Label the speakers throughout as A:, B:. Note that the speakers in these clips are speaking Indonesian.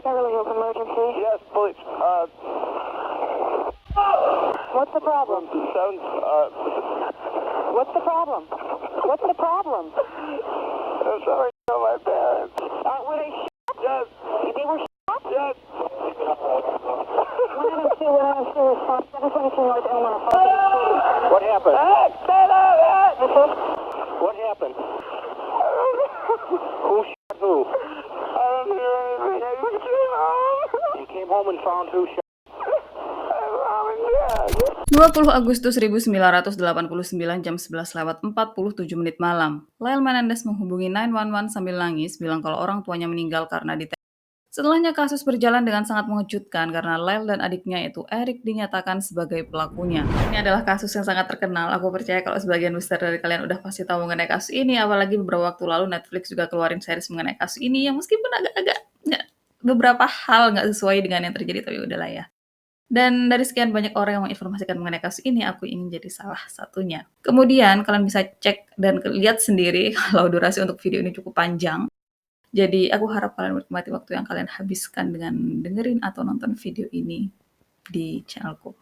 A: Beverly Hills emergency.
B: Yes, police.
A: What's the problem?
B: Seven,
A: What's the problem? What's the problem?
B: I'm sorry, my parents.
A: Were they shot?
B: Yes,
A: They were shot?
B: yes.
A: 102 response, 722 North Elmore.
C: What happened?
B: Stay there!
C: What happened? Who shot who?
B: I don't hear anything. I just came home.
C: You came home and found who shot?
B: Mom and Dad.
D: 20 Agustus 1989 jam 11:47 malam. Lyle Menendez menghubungi 911 sambil nangis, bilang kalau orang tuanya meninggal karena ditembak. Setelahnya kasus berjalan dengan sangat mengejutkan karena Lyle dan adiknya yaitu Eric dinyatakan sebagai pelakunya. Ini adalah kasus yang sangat terkenal. Aku percaya kalau sebagian besar dari kalian udah pasti tahu mengenai kasus ini, apalagi beberapa waktu lalu Netflix juga keluarin series mengenai kasus ini yang meskipun agak-agak beberapa hal nggak sesuai dengan yang terjadi, tapi udahlah ya. Dan dari sekian banyak orang yang menginformasikan mengenai kasus ini, aku ingin jadi salah satunya. Kemudian kalian bisa cek dan lihat sendiri kalau durasi untuk video ini cukup panjang. Jadi aku harap kalian menikmati waktu yang kalian habiskan dengan dengerin atau nonton video ini di channelku.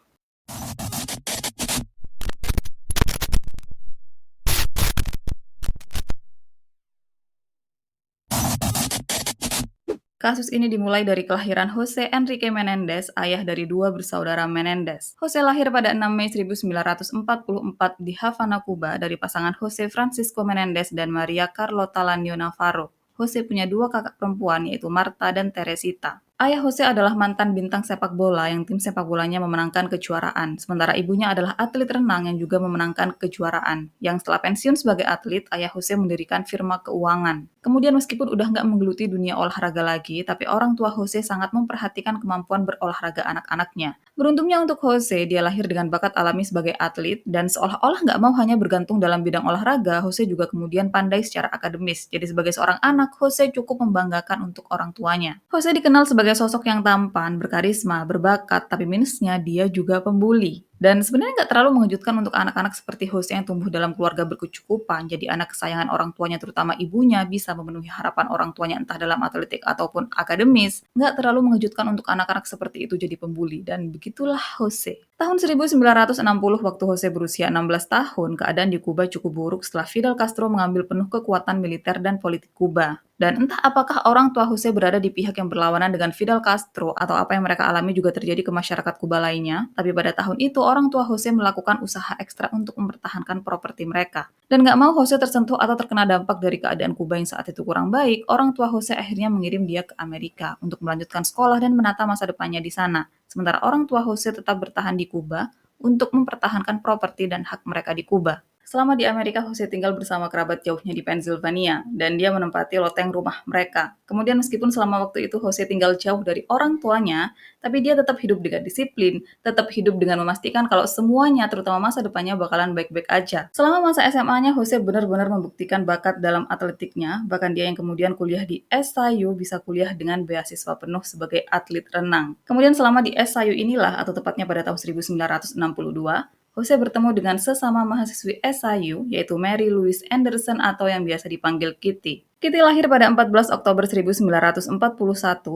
D: Kasus ini dimulai dari kelahiran Jose Enrique Menendez, ayah dari dua bersaudara Menendez. Jose lahir pada 6 Mei 1944 di Havana, Kuba dari pasangan Jose Francisco Menendez dan Maria Carlota Lanio Navarro. Jose punya dua kakak perempuan yaitu Marta dan Teresita. Ayah Jose adalah mantan bintang sepak bola yang tim sepak bolanya memenangkan kejuaraan, sementara ibunya adalah atlet renang yang juga memenangkan kejuaraan. Yang setelah pensiun sebagai atlet, ayah Jose mendirikan firma keuangan. Kemudian meskipun udah nggak menggeluti dunia olahraga lagi, tapi orang tua Jose sangat memperhatikan kemampuan berolahraga anak-anaknya. Beruntungnya untuk Jose, dia lahir dengan bakat alami sebagai atlet, dan seolah-olah nggak mau hanya bergantung dalam bidang olahraga, Jose juga kemudian pandai secara akademis. Jadi sebagai seorang anak, Jose cukup membanggakan untuk orang tuanya. Jose dikenal sebagai sosok yang tampan, berkarisma, berbakat, tapi minusnya dia juga pembuli. Dan sebenarnya nggak terlalu mengejutkan untuk anak-anak seperti Jose yang tumbuh dalam keluarga berkecukupan, jadi anak kesayangan orang tuanya terutama ibunya bisa memenuhi harapan orang tuanya entah dalam atletik ataupun akademis. Nggak terlalu mengejutkan untuk anak-anak seperti itu jadi pembuli, dan begitulah Jose. Tahun 1960 waktu Jose berusia 16 tahun, keadaan di Kuba cukup buruk setelah Fidel Castro mengambil penuh kekuatan militer dan politik Kuba. Dan entah apakah orang tua Jose berada di pihak yang berlawanan dengan Fidel Castro atau apa yang mereka alami juga terjadi ke masyarakat Kuba lainnya, tapi pada tahun itu orang tua Jose melakukan usaha ekstra untuk mempertahankan properti mereka. Dan nggak mau Jose tersentuh atau terkena dampak dari keadaan Kuba yang saat itu kurang baik, orang tua Jose akhirnya mengirim dia ke Amerika untuk melanjutkan sekolah dan menata masa depannya di sana. Sementara orang tua Jose tetap bertahan di Kuba untuk mempertahankan properti dan hak mereka di Kuba. Selama di Amerika, Jose tinggal bersama kerabat jauhnya di Pennsylvania, dan dia menempati loteng rumah mereka. Kemudian meskipun selama waktu itu Jose tinggal jauh dari orang tuanya, tapi dia tetap hidup dengan disiplin, tetap hidup dengan memastikan kalau semuanya, terutama masa depannya, bakalan baik-baik aja. Selama masa SMA-nya, Jose benar-benar membuktikan bakat dalam atletiknya, bahkan dia yang kemudian kuliah di SIU bisa kuliah dengan beasiswa penuh sebagai atlet renang. Kemudian selama di SIU inilah, atau tepatnya pada tahun 1962, Jose bertemu dengan sesama mahasiswi SIU, yaitu Mary Louise Anderson atau yang biasa dipanggil Kitty. Kitty lahir pada 14 Oktober 1941,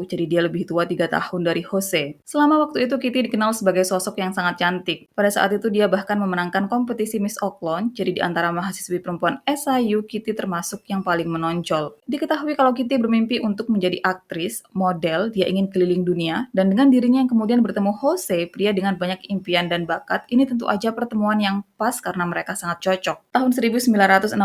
D: jadi dia lebih tua 3 tahun dari Jose. Selama waktu itu Kitty dikenal sebagai sosok yang sangat cantik. Pada saat itu dia bahkan memenangkan kompetisi Miss Oaklawn, jadi di antara mahasiswi perempuan SIU, Kitty termasuk yang paling menonjol. Diketahui kalau Kitty bermimpi untuk menjadi aktris, model, dia ingin keliling dunia, dan dengan dirinya yang kemudian bertemu Jose, pria dengan banyak impian dan bakat, ini tentu aja pertemuan yang pas karena mereka sangat cocok. Tahun 1963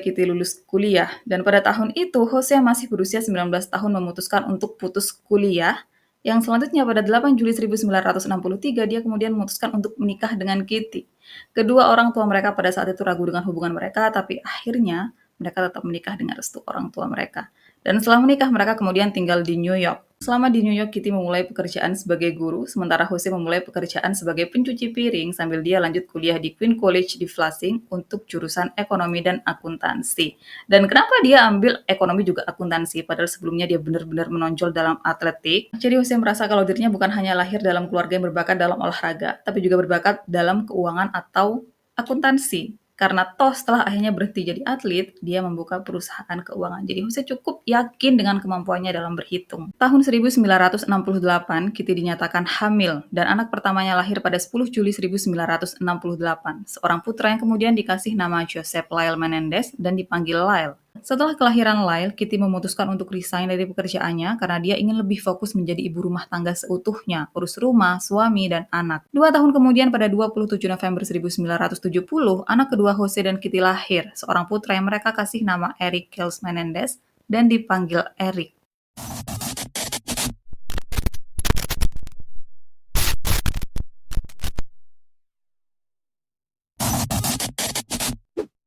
D: Kitty lulus kuliah, dan pada tahun itu, Jose masih berusia 19 tahun memutuskan untuk putus kuliah, yang selanjutnya pada 8 Juli 1963 dia kemudian memutuskan untuk menikah dengan Kitty. Kedua orang tua mereka pada saat itu ragu dengan hubungan mereka, tapi akhirnya mereka tetap menikah dengan restu orang tua mereka. Dan setelah menikah, mereka kemudian tinggal di New York. Selama di New York, Kitty memulai pekerjaan sebagai guru, sementara Jose memulai pekerjaan sebagai pencuci piring sambil dia lanjut kuliah di Queen College di Flushing untuk jurusan ekonomi dan akuntansi. Dan kenapa dia ambil ekonomi juga akuntansi, padahal sebelumnya dia benar-benar menonjol dalam atletik. Jadi Jose merasa kalau dirinya bukan hanya lahir dalam keluarga yang berbakat dalam olahraga, tapi juga berbakat dalam keuangan atau akuntansi. Karena toh setelah akhirnya berhenti jadi atlet, dia membuka perusahaan keuangan. Jadi Jose cukup yakin dengan kemampuannya dalam berhitung. Tahun 1968, Kitty dinyatakan hamil dan anak pertamanya lahir pada 10 Juli 1968. Seorang putra yang kemudian dikasih nama Joseph Lyle Menendez dan dipanggil Lyle. Setelah kelahiran Lyle, Kitty memutuskan untuk resign dari pekerjaannya karena dia ingin lebih fokus menjadi ibu rumah tangga seutuhnya, urus rumah, suami, dan anak. 2 tahun kemudian pada 27 November 1970, anak kedua Jose dan Kitty lahir, seorang putra yang mereka kasih nama Eric Kells Menendez dan dipanggil Eric.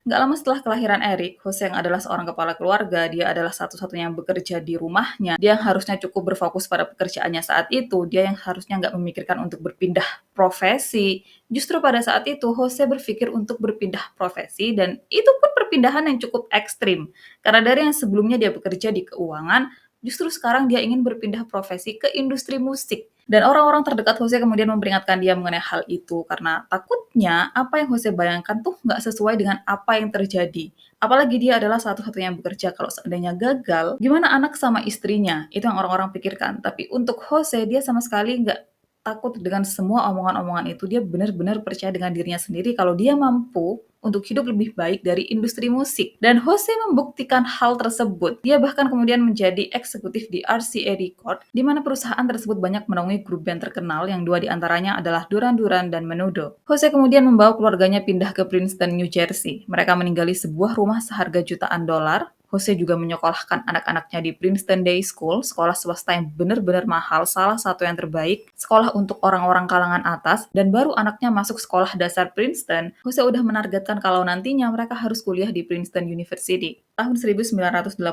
D: Nggak lama setelah kelahiran Eric, Jose yang adalah seorang kepala keluarga, dia adalah satu-satunya yang bekerja di rumahnya. Dia yang harusnya cukup berfokus pada pekerjaannya saat itu, dia yang harusnya nggak memikirkan untuk berpindah profesi. Justru pada saat itu, Jose berpikir untuk berpindah profesi, dan itu pun perpindahan yang cukup ekstrim. Karena dari yang sebelumnya dia bekerja di keuangan, justru sekarang dia ingin berpindah profesi ke industri musik. Dan orang-orang terdekat Jose kemudian memperingatkan dia mengenai hal itu karena takutnya apa yang Jose bayangkan tuh nggak sesuai dengan apa yang terjadi. Apalagi dia adalah satu-satunya yang bekerja, kalau seandainya gagal, gimana anak sama istrinya? Itu yang orang-orang pikirkan. Tapi untuk Jose, dia sama sekali nggak takut dengan semua omongan-omongan itu. Dia benar-benar percaya dengan dirinya sendiri kalau dia mampu untuk hidup lebih baik dari industri musik. Dan Jose membuktikan hal tersebut. Dia bahkan kemudian menjadi eksekutif di RCA Record, di mana perusahaan tersebut banyak menaungi grup band terkenal yang dua di antaranya adalah Duran Duran dan Menudo. Jose kemudian membawa keluarganya pindah ke Princeton, New Jersey. Mereka meninggali sebuah rumah seharga jutaan dolar. Jose juga menyekolahkan anak-anaknya di Princeton Day School, sekolah swasta yang benar-benar mahal, salah satu yang terbaik, sekolah untuk orang-orang kalangan atas, dan baru anaknya masuk sekolah dasar Princeton, Jose udah menargetkan kalau nantinya mereka harus kuliah di Princeton University. Tahun 1986,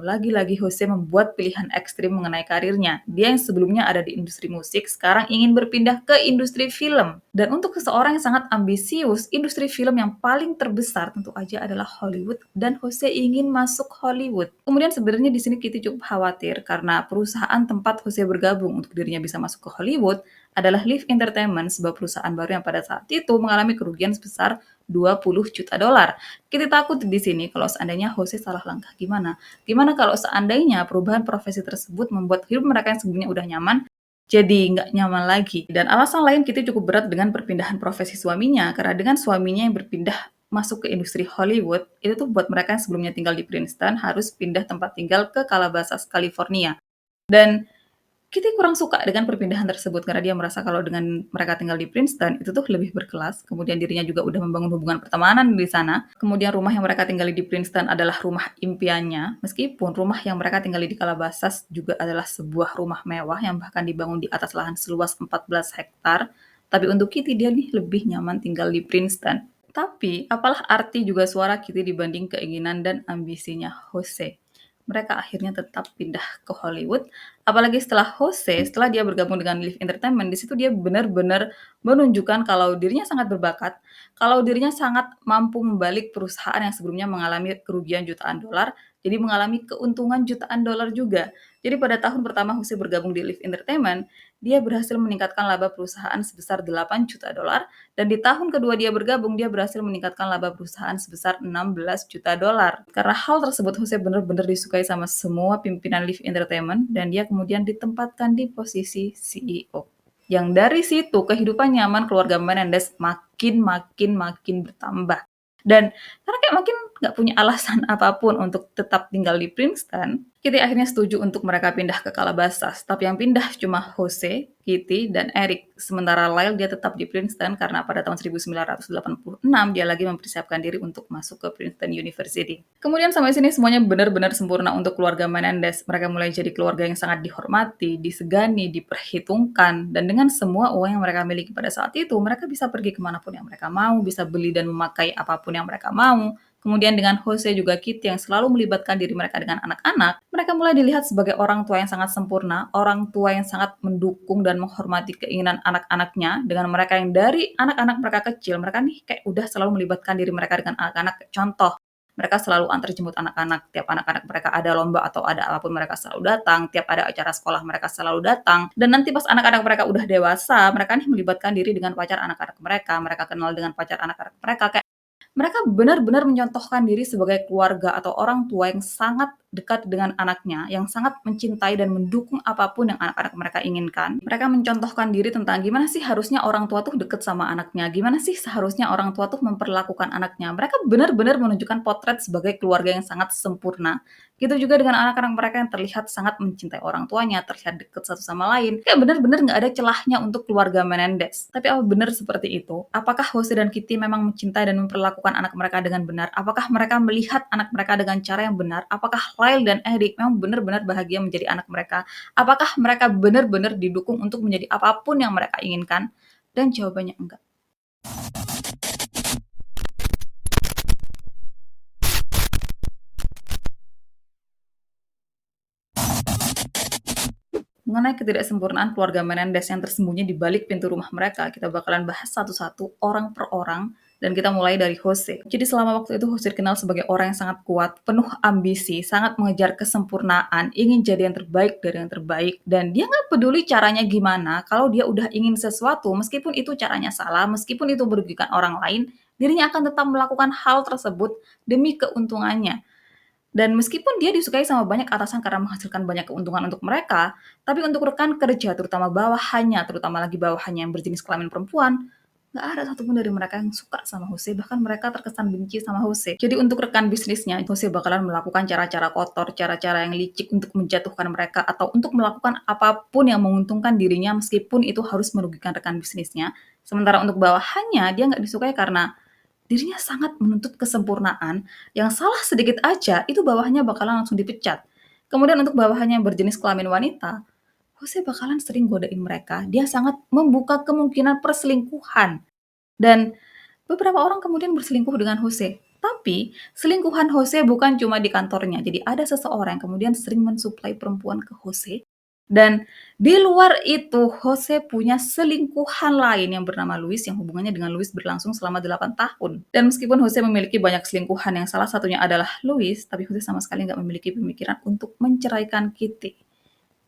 D: lagi-lagi Jose membuat pilihan ekstrim mengenai karirnya. Dia yang sebelumnya ada di industri musik, sekarang ingin berpindah ke industri film. Dan untuk seseorang yang sangat ambisius, industri film yang paling terbesar tentu aja adalah Hollywood, dan Jose ingin masuk Hollywood. Kemudian sebenarnya di sini Kitty cukup khawatir karena perusahaan tempat Jose bergabung untuk dirinya bisa masuk ke Hollywood adalah Live Entertainment, sebuah perusahaan baru yang pada saat itu mengalami kerugian sebesar 20 juta dolar. Kitty takut di sini kalau seandainya Jose salah langkah gimana? Gimana kalau seandainya perubahan profesi tersebut membuat hidup mereka yang sebelumnya udah nyaman jadi nggak nyaman lagi. Dan alasan lain Kitty cukup berat dengan perpindahan profesi suaminya, karena dengan suaminya yang berpindah masuk ke industri Hollywood, itu tuh buat mereka yang sebelumnya tinggal di Princeton harus pindah tempat tinggal ke Calabasas, California. Dan Kitty kurang suka dengan perpindahan tersebut karena dia merasa kalau dengan mereka tinggal di Princeton itu tuh lebih berkelas. Kemudian dirinya juga udah membangun hubungan pertemanan di sana. Kemudian rumah yang mereka tinggali di Princeton adalah rumah impiannya. Meskipun rumah yang mereka tinggali di Calabasas juga adalah sebuah rumah mewah yang bahkan dibangun di atas lahan seluas 14 hektar. Tapi untuk Kitty dia nih lebih nyaman tinggal di Princeton. Tapi apalah arti juga suara Kitty dibanding keinginan dan ambisinya Jose? Mereka akhirnya tetap pindah ke Hollywood. Apalagi setelah dia bergabung dengan Live Entertainment, di situ dia benar-benar menunjukkan kalau dirinya sangat berbakat, kalau dirinya sangat mampu membalik perusahaan yang sebelumnya mengalami kerugian jutaan dolar, jadi mengalami keuntungan jutaan dolar juga. Jadi pada tahun pertama Jose bergabung di Live Entertainment, dia berhasil meningkatkan laba perusahaan sebesar 8 juta dolar, dan di tahun kedua dia bergabung, dia berhasil meningkatkan laba perusahaan sebesar 16 juta dolar. Karena hal tersebut, Jose benar-benar disukai sama semua pimpinan Live Entertainment, dan dia kemudian ditempatkan di posisi CEO. Yang dari situ, kehidupan nyaman keluarga Menendez makin bertambah. Dan karena kayak makin nggak punya alasan apapun untuk tetap tinggal di Princeton, Kitty akhirnya setuju untuk mereka pindah ke Calabasas. Tapi yang pindah cuma Jose, Kitty, dan Eric. Sementara Lyle dia tetap di Princeton karena pada tahun 1986 dia lagi mempersiapkan diri untuk masuk ke Princeton University. Kemudian sampai sini semuanya benar-benar sempurna untuk keluarga Menendez. Mereka mulai jadi keluarga yang sangat dihormati, disegani, diperhitungkan. Dan dengan semua uang yang mereka miliki pada saat itu, mereka bisa pergi kemanapun yang mereka mau, bisa beli dan memakai apapun yang mereka mau. Kemudian dengan Jose juga Kitty yang selalu melibatkan diri mereka dengan anak-anak, mereka mulai dilihat sebagai orang tua yang sangat sempurna, orang tua yang sangat mendukung dan menghormati keinginan anak-anaknya, dengan mereka yang dari anak-anak mereka kecil, mereka nih kayak udah selalu melibatkan diri mereka dengan anak-anak. Contoh, mereka selalu antar jemput anak-anak, tiap anak-anak mereka ada lomba atau ada apapun mereka selalu datang, tiap ada acara sekolah mereka selalu datang, dan nanti pas anak-anak mereka udah dewasa, mereka nih melibatkan diri dengan pacar anak-anak mereka kenal dengan pacar anak-anak mereka, kayak Mereka benar-benar mencontohkan diri sebagai keluarga atau orang tua yang sangat dekat dengan anaknya, yang sangat mencintai dan mendukung apapun yang anak-anak mereka inginkan. Mereka mencontohkan diri tentang gimana sih harusnya orang tua tuh deket sama anaknya, gimana sih seharusnya orang tua tuh memperlakukan anaknya. Mereka benar-benar menunjukkan potret sebagai keluarga yang sangat sempurna. Gitu juga dengan anak-anak mereka yang terlihat sangat mencintai orang tuanya, terlihat dekat satu sama lain. Kayak benar-benar nggak ada celahnya untuk keluarga Menendez. Tapi apa benar seperti itu? Apakah Jose dan Kitty memang mencintai dan memperlakukan anak mereka dengan benar? Apakah mereka melihat anak mereka dengan cara yang benar? Apakah Lyle dan Eric memang benar-benar bahagia menjadi anak mereka? Apakah mereka benar-benar didukung untuk menjadi apapun yang mereka inginkan? Dan jawabannya enggak. Mengenai ketidaksempurnaan keluarga Menendez yang tersembunyi di balik pintu rumah mereka, kita bakalan bahas satu-satu, orang per orang, dan kita mulai dari Jose. Jadi selama waktu itu Jose dikenal sebagai orang yang sangat kuat, penuh ambisi, sangat mengejar kesempurnaan, ingin jadi yang terbaik dari yang terbaik, dan dia nggak peduli caranya gimana, kalau dia udah ingin sesuatu, meskipun itu caranya salah, meskipun itu merugikan orang lain, dirinya akan tetap melakukan hal tersebut demi keuntungannya. Dan meskipun dia disukai sama banyak atasan karena menghasilkan banyak keuntungan untuk mereka, tapi untuk rekan kerja, terutama bawahannya, terutama lagi bawahannya yang berjenis kelamin perempuan, nggak ada satupun dari mereka yang suka sama Jose, bahkan mereka terkesan benci sama Jose. Jadi untuk rekan bisnisnya, Jose bakalan melakukan cara-cara kotor, cara-cara yang licik untuk menjatuhkan mereka, atau untuk melakukan apapun yang menguntungkan dirinya meskipun itu harus merugikan rekan bisnisnya. Sementara untuk bawahannya, dia nggak disukai karena dirinya sangat menuntut kesempurnaan, yang salah sedikit aja, itu bawahannya bakalan langsung dipecat. Kemudian untuk bawahannya yang berjenis kelamin wanita, Jose bakalan sering godain mereka. Dia sangat membuka kemungkinan perselingkuhan. Dan beberapa orang kemudian berselingkuh dengan Jose. Tapi selingkuhan Jose bukan cuma di kantornya. Jadi ada seseorang yang kemudian sering mensuplai perempuan ke Jose. Dan di luar itu, Jose punya selingkuhan lain yang bernama Luis, yang hubungannya dengan Luis berlangsung selama 8 tahun. Dan meskipun Jose memiliki banyak selingkuhan yang salah satunya adalah Luis, tapi Jose sama sekali nggak memiliki pemikiran untuk menceraikan Kitty.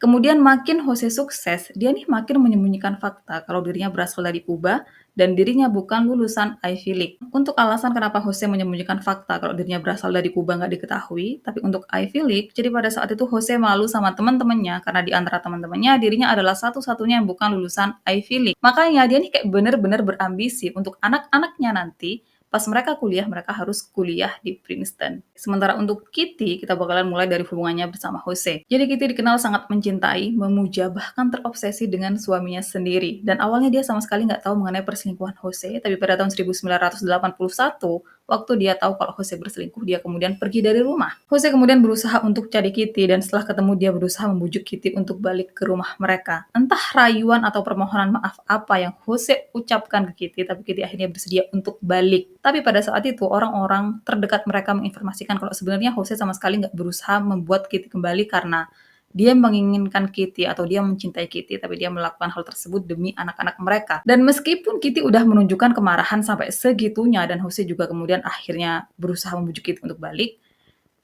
D: Kemudian makin Jose sukses, dia nih makin menyembunyikan fakta kalau dirinya berasal dari Kuba dan dirinya bukan lulusan Ivy League. Untuk alasan kenapa Jose menyembunyikan fakta kalau dirinya berasal dari Kuba nggak diketahui, tapi untuk Ivy League, jadi pada saat itu Jose malu sama teman-temannya karena di antara teman-temannya dirinya adalah satu-satunya yang bukan lulusan Ivy League. Makanya dia nih kayak bener-bener berambisi untuk anak-anaknya nanti pas mereka kuliah, mereka harus kuliah di Princeton. Sementara untuk Kitty, kita bakalan mulai dari hubungannya bersama Jose. Jadi Kitty dikenal sangat mencintai, memuja, bahkan terobsesi dengan suaminya sendiri. Dan awalnya dia sama sekali nggak tahu mengenai perselingkuhan Jose, tapi pada tahun 1981, waktu dia tahu kalau Jose berselingkuh, dia kemudian pergi dari rumah. Jose kemudian berusaha untuk cari Kitty, dan setelah ketemu dia berusaha membujuk Kitty untuk balik ke rumah mereka. Entah rayuan atau permohonan maaf apa yang Jose ucapkan ke Kitty, tapi Kitty akhirnya bersedia untuk balik. Tapi pada saat itu, orang-orang terdekat mereka menginformasikan kalau sebenarnya Jose sama sekali nggak berusaha membuat Kitty kembali karena dia menginginkan Kitty atau dia mencintai Kitty, tapi dia melakukan hal tersebut demi anak-anak mereka. Dan meskipun Kitty udah menunjukkan kemarahan sampai segitunya, dan Jose juga kemudian akhirnya berusaha membujuk Kitty untuk balik,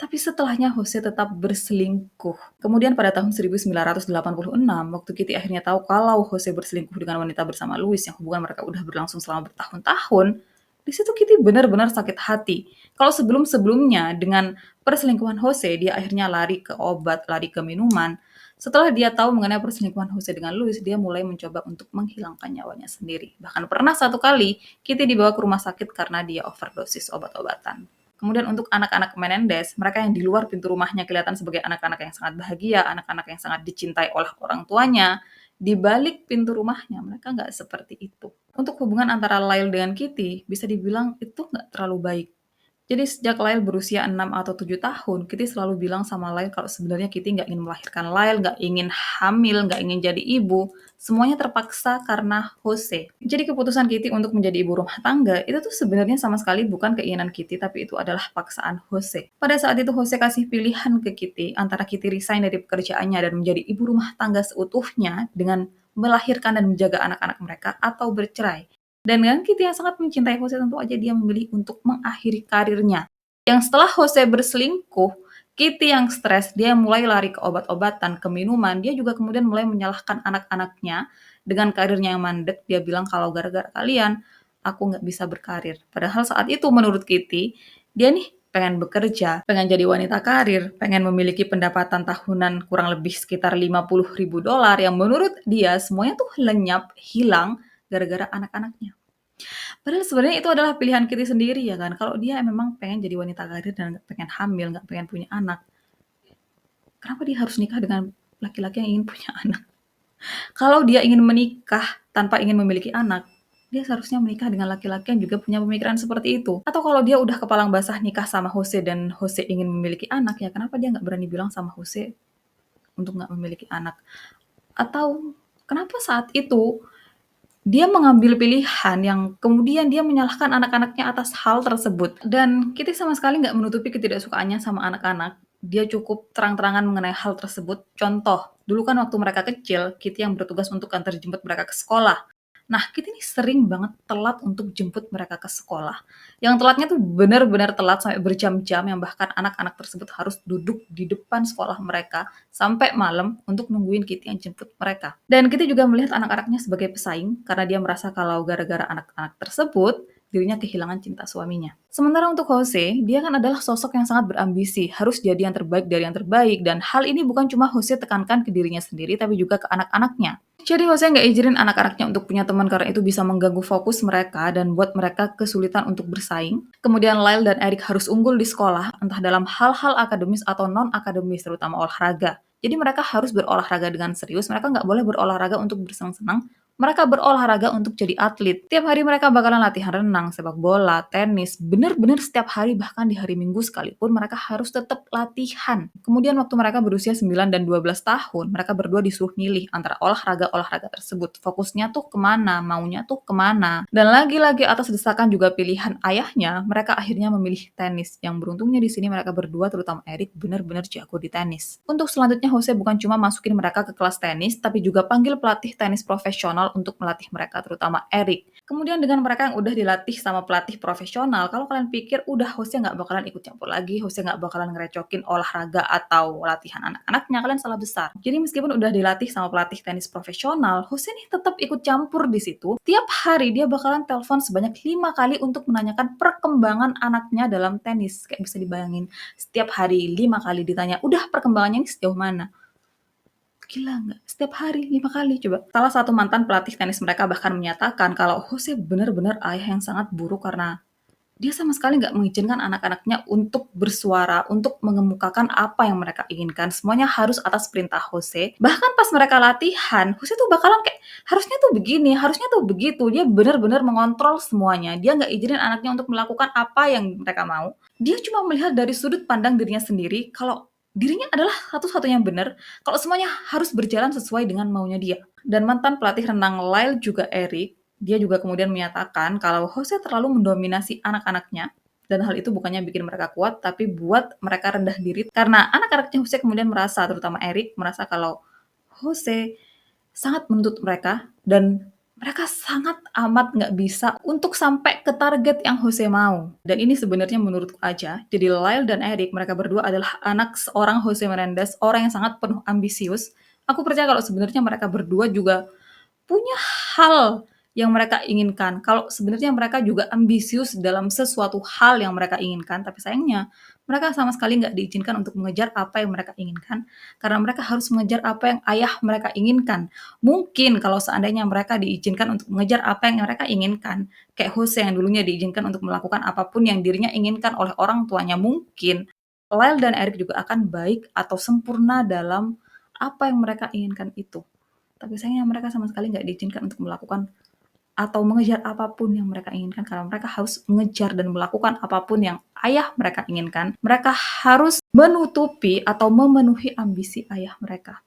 D: tapi setelahnya Jose tetap berselingkuh. Kemudian pada tahun 1986, waktu Kitty akhirnya tahu kalau Jose berselingkuh dengan wanita bersama Luis, yang hubungan mereka udah berlangsung selama bertahun-tahun, di situ Kitty benar-benar sakit hati. Kalau sebelum-sebelumnya dengan perselingkuhan Jose, dia akhirnya lari ke obat, lari ke minuman. Setelah dia tahu mengenai perselingkuhan Jose dengan Luis, dia mulai mencoba untuk menghilangkan nyawanya sendiri. Bahkan pernah satu kali, Kitty dibawa ke rumah sakit karena dia overdosis obat-obatan. Kemudian untuk anak-anak Menendez, mereka yang di luar pintu rumahnya kelihatan sebagai anak-anak yang sangat bahagia, anak-anak yang sangat dicintai oleh orang tuanya, di balik pintu rumahnya mereka nggak seperti itu. Untuk hubungan antara Lyle dengan Kitty, bisa dibilang itu nggak terlalu baik. Jadi sejak Lyle berusia 6 atau 7 tahun, Kitty selalu bilang sama Lyle kalau sebenarnya Kitty nggak ingin melahirkan Lyle, nggak ingin hamil, nggak ingin jadi ibu. Semuanya terpaksa karena Jose. Jadi keputusan Kitty untuk menjadi ibu rumah tangga, itu tuh sebenarnya sama sekali bukan keinginan Kitty, tapi itu adalah paksaan Jose. Pada saat itu Jose kasih pilihan ke Kitty, antara Kitty resign dari pekerjaannya dan menjadi ibu rumah tangga seutuhnya dengan melahirkan dan menjaga anak-anak mereka, atau bercerai. Dan dengan Kitty yang sangat mencintai Jose, tentu aja dia memilih untuk mengakhiri karirnya. Yang setelah Jose berselingkuh, Kitty yang stres, dia mulai lari ke obat-obatan, ke minuman, dia juga kemudian mulai menyalahkan anak-anaknya dengan karirnya yang mandek. Dia bilang kalau gara-gara kalian, aku nggak bisa berkarir. Padahal saat itu menurut Kitty, dia nih pengen bekerja, pengen jadi wanita karir, pengen memiliki pendapatan tahunan kurang lebih sekitar $50.000 yang menurut dia semuanya tuh lenyap, hilang gara-gara anak-anaknya. Padahal sebenarnya itu adalah pilihan Kitty sendiri ya kan. Kalau dia memang pengen jadi wanita karir dan nggak pengen hamil, nggak pengen punya anak, kenapa dia harus nikah dengan laki-laki yang ingin punya anak? Kalau dia ingin menikah tanpa ingin memiliki anak, dia seharusnya menikah dengan laki-laki yang juga punya pemikiran seperti itu. Atau kalau dia udah kepalang basah nikah sama Jose dan Jose ingin memiliki anak, ya kenapa dia nggak berani bilang sama Jose untuk nggak memiliki anak? Atau kenapa saat itu dia mengambil pilihan yang kemudian dia menyalahkan anak-anaknya atas hal tersebut. Dan Kitty sama sekali nggak menutupi ketidaksukaannya sama anak-anak. Dia cukup terang-terangan mengenai hal tersebut. Contoh, dulu kan waktu mereka kecil, Kitty yang bertugas untuk antar jemput mereka ke sekolah. Nah, Kitty ini sering banget telat untuk jemput mereka ke sekolah. Yang telatnya tuh benar-benar telat sampai berjam-jam, yang bahkan anak-anak tersebut harus duduk di depan sekolah mereka sampai malam untuk nungguin Kitty yang jemput mereka. Dan Kitty juga melihat anak-anaknya sebagai pesaing karena dia merasa kalau gara-gara anak-anak tersebut, dirinya kehilangan cinta suaminya. Sementara untuk Jose, dia kan adalah sosok yang sangat berambisi, harus jadi yang terbaik dari yang terbaik, dan hal ini bukan cuma Jose tekankan ke dirinya sendiri, tapi juga ke anak-anaknya. Jadi Jose nggak izinin anak-anaknya untuk punya teman karena itu bisa mengganggu fokus mereka dan buat mereka kesulitan untuk bersaing. Kemudian Lyle dan Eric harus unggul di sekolah, entah dalam hal-hal akademis atau non-akademis, terutama olahraga. Jadi mereka harus berolahraga dengan serius, mereka nggak boleh berolahraga untuk bersenang-senang, mereka berolahraga untuk jadi atlet. Tiap hari mereka bakalan latihan renang, sepak bola, tenis, bener-bener setiap hari, bahkan di hari Minggu sekalipun mereka harus tetap latihan. Kemudian waktu mereka berusia 9 dan 12 tahun, mereka berdua disuruh milih antara olahraga-olahraga tersebut. Fokusnya tuh kemana, maunya tuh kemana. Dan lagi-lagi atas desakan juga pilihan ayahnya, mereka akhirnya memilih tenis. Yang beruntungnya di sini mereka berdua, terutama Eric, benar-benar jago di tenis. Untuk selanjutnya, Jose bukan cuma masukin mereka ke kelas tenis, tapi juga panggil pelatih tenis profesional untuk melatih mereka, terutama Eric. Kemudian dengan mereka yang udah dilatih sama pelatih profesional, kalau kalian pikir udah Jose nggak bakalan ikut campur lagi, Jose nggak bakalan ngerecokin olahraga atau latihan anak-anaknya, kalian salah besar. Jadi meskipun udah dilatih sama pelatih tenis profesional, Jose nih tetap ikut campur di situ. Tiap hari dia bakalan telepon sebanyak 5 kali untuk menanyakan perkembangan anaknya dalam tenis. Kayak bisa dibayangin, setiap hari 5 kali ditanya, udah perkembangannya ini sejauh mana? Gila nggak? Setiap hari 5 kali coba. Salah satu mantan pelatih tenis mereka bahkan menyatakan kalau Jose benar-benar ayah yang sangat buruk karena dia sama sekali nggak mengizinkan anak-anaknya untuk bersuara, untuk mengemukakan apa yang mereka inginkan. Semuanya harus atas perintah Jose. Bahkan pas mereka latihan, Jose tuh bakalan kayak, harusnya tuh begini, harusnya tuh begitu. Dia benar-benar mengontrol semuanya. Dia nggak izinin anaknya untuk melakukan apa yang mereka mau. Dia cuma melihat dari sudut pandang dirinya sendiri, kalau dirinya adalah satu-satunya yang benar, kalau semuanya harus berjalan sesuai dengan maunya dia. Dan mantan pelatih renang Lyle juga Eric, dia juga kemudian menyatakan kalau Jose terlalu mendominasi anak-anaknya, dan hal itu bukannya bikin mereka kuat, tapi buat mereka rendah diri. Karena anak-anaknya Jose kemudian merasa, terutama Eric, merasa kalau Jose sangat menuntut mereka, dan mereka sangat amat nggak bisa untuk sampai ke target yang Jose mau. Dan ini sebenarnya menurutku aja, jadi Lyle dan Eric, mereka berdua adalah anak seorang Jose Menendez, orang yang sangat penuh ambisius. Aku percaya kalau sebenarnya mereka berdua juga punya hal yang mereka inginkan. Kalau sebenarnya mereka juga ambisius dalam sesuatu hal yang mereka inginkan, tapi sayangnya mereka sama sekali nggak diizinkan untuk mengejar apa yang mereka inginkan, karena mereka harus mengejar apa yang ayah mereka inginkan. Mungkin kalau seandainya mereka diizinkan untuk mengejar apa yang mereka inginkan, kayak Jose yang dulunya diizinkan untuk melakukan apapun yang dirinya inginkan oleh orang tuanya, mungkin Lyle dan Eric juga akan baik atau sempurna dalam apa yang mereka inginkan itu. Tapi sayangnya mereka sama sekali nggak diizinkan untuk melakukan atau mengejar apapun yang mereka inginkan, karena mereka harus mengejar dan melakukan apapun yang ayah mereka inginkan. Mereka harus menutupi atau memenuhi ambisi ayah mereka.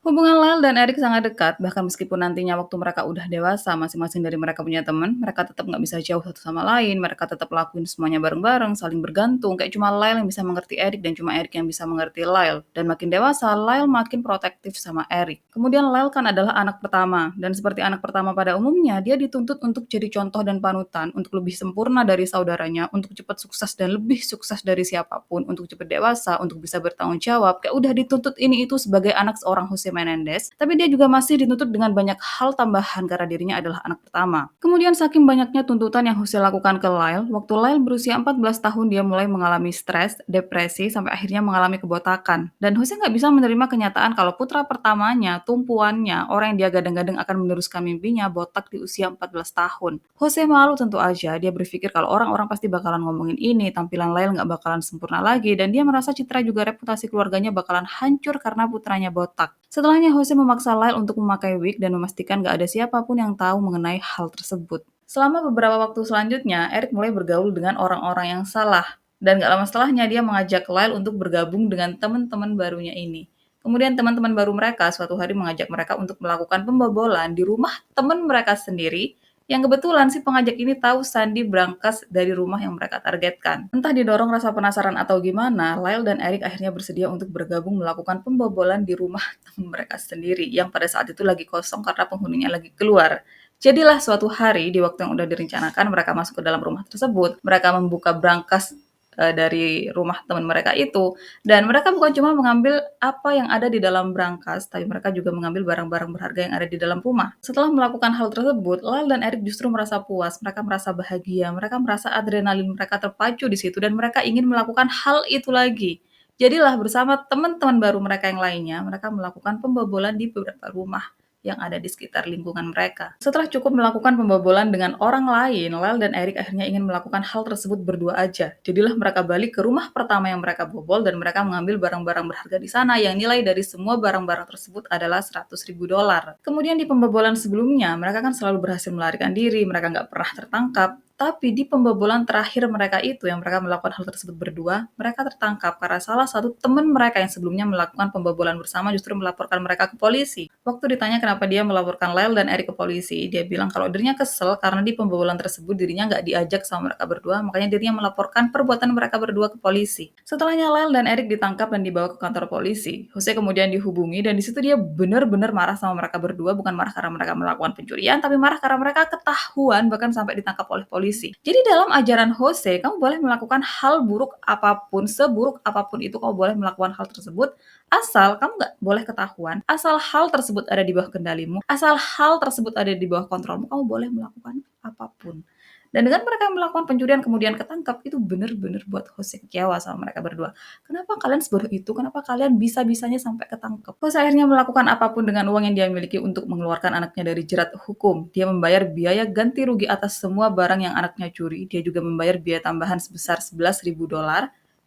D: Hubungan Lyle dan Eric sangat dekat, bahkan meskipun nantinya waktu mereka udah dewasa, masing-masing dari mereka punya teman, mereka tetap nggak bisa jauh satu sama lain, mereka tetap lakuin semuanya bareng-bareng, saling bergantung, kayak cuma Lyle yang bisa mengerti Eric dan cuma Eric yang bisa mengerti Lyle. Dan makin dewasa, Lyle makin protektif sama Eric. Kemudian Lyle kan adalah anak pertama, dan seperti anak pertama pada umumnya, dia dituntut untuk jadi contoh dan panutan, untuk lebih sempurna dari saudaranya, untuk cepat sukses dan lebih sukses dari siapapun, untuk cepat dewasa, untuk bisa bertanggung jawab, kayak udah dituntut ini itu sebagai anak seorang Jose Menendez, tapi dia juga masih dituntut dengan banyak hal tambahan karena dirinya adalah anak pertama. Kemudian saking banyaknya tuntutan yang Jose lakukan ke Lyle, waktu Lyle berusia 14 tahun dia mulai mengalami stres, depresi, sampai akhirnya mengalami kebotakan. Dan Jose nggak bisa menerima kenyataan kalau putra pertamanya, tumpuannya, orang yang dia gadang-gadang akan meneruskan mimpinya, botak di usia 14 tahun. Jose malu tentu aja, dia berpikir kalau orang-orang pasti bakalan ngomongin ini, tampilan Lyle nggak bakalan sempurna lagi, dan dia merasa citra juga reputasi keluarganya bakalan hancur karena putranya botak. Setelahnya, Jose memaksa Lyle untuk memakai wig dan memastikan gak ada siapapun yang tahu mengenai hal tersebut. Selama beberapa waktu selanjutnya, Eric mulai bergaul dengan orang-orang yang salah. Dan gak lama setelahnya, dia mengajak Lyle untuk bergabung dengan teman-teman barunya ini. Kemudian teman-teman baru mereka suatu hari mengajak mereka untuk melakukan pembobolan di rumah teman mereka sendiri, yang kebetulan si pengajak ini tahu Sandy berangkas dari rumah yang mereka targetkan. Entah didorong rasa penasaran atau gimana, Lyle dan Eric akhirnya bersedia untuk bergabung melakukan pembobolan di rumah teman mereka sendiri, yang pada saat itu lagi kosong karena penghuninya lagi keluar. Jadilah suatu hari, di waktu yang udah direncanakan, mereka masuk ke dalam rumah tersebut. Mereka membuka brankas dari rumah teman mereka itu, dan mereka bukan cuma mengambil apa yang ada di dalam brankas, tapi mereka juga mengambil barang-barang berharga yang ada di dalam rumah. Setelah melakukan hal tersebut, Lyle dan Eric justru merasa puas, mereka merasa bahagia, mereka merasa adrenalin mereka terpacu di situ, dan mereka ingin melakukan hal itu lagi. Jadilah bersama teman-teman baru mereka yang lainnya, mereka melakukan pembobolan di beberapa rumah yang ada di sekitar lingkungan mereka. Setelah cukup melakukan pembobolan dengan orang lain, Lyle dan Eric akhirnya ingin melakukan hal tersebut berdua aja. Jadilah mereka balik ke rumah pertama yang mereka bobol dan mereka mengambil barang-barang berharga di sana yang nilai dari semua barang-barang tersebut adalah $100.000. Kemudian di pembobolan sebelumnya, mereka kan selalu berhasil melarikan diri, mereka nggak pernah tertangkap. Tapi di pembobolan terakhir mereka itu, yang mereka melakukan hal tersebut berdua, mereka tertangkap karena salah satu teman mereka yang sebelumnya melakukan pembobolan bersama justru melaporkan mereka ke polisi. Waktu ditanya kenapa dia melaporkan Lyle dan Eric ke polisi, dia bilang kalau dirinya kesel karena di pembobolan tersebut dirinya nggak diajak sama mereka berdua, makanya dirinya melaporkan perbuatan mereka berdua ke polisi. Setelahnya Lyle dan Eric ditangkap dan dibawa ke kantor polisi. Jose kemudian dihubungi dan di situ dia benar-benar marah sama mereka berdua, bukan marah karena mereka melakukan pencurian, tapi marah karena mereka ketahuan bahkan sampai ditangkap oleh polisi. Jadi dalam ajaran Jose, kamu boleh melakukan hal buruk apapun, seburuk apapun itu kamu boleh melakukan hal tersebut, asal kamu nggak boleh ketahuan, asal hal tersebut ada di bawah kendalimu, asal hal tersebut ada di bawah kontrolmu, kamu boleh melakukan apapun. Dan dengan mereka melakukan pencurian kemudian ketangkap, itu benar-benar buat Jose kecewa sama mereka berdua. Kenapa kalian sebodoh itu? Kenapa kalian bisa-bisanya sampai ketangkap? Jose akhirnya melakukan apapun dengan uang yang dia miliki untuk mengeluarkan anaknya dari jerat hukum. Dia membayar biaya ganti rugi atas semua barang yang anaknya curi. Dia juga membayar biaya tambahan sebesar $11.000.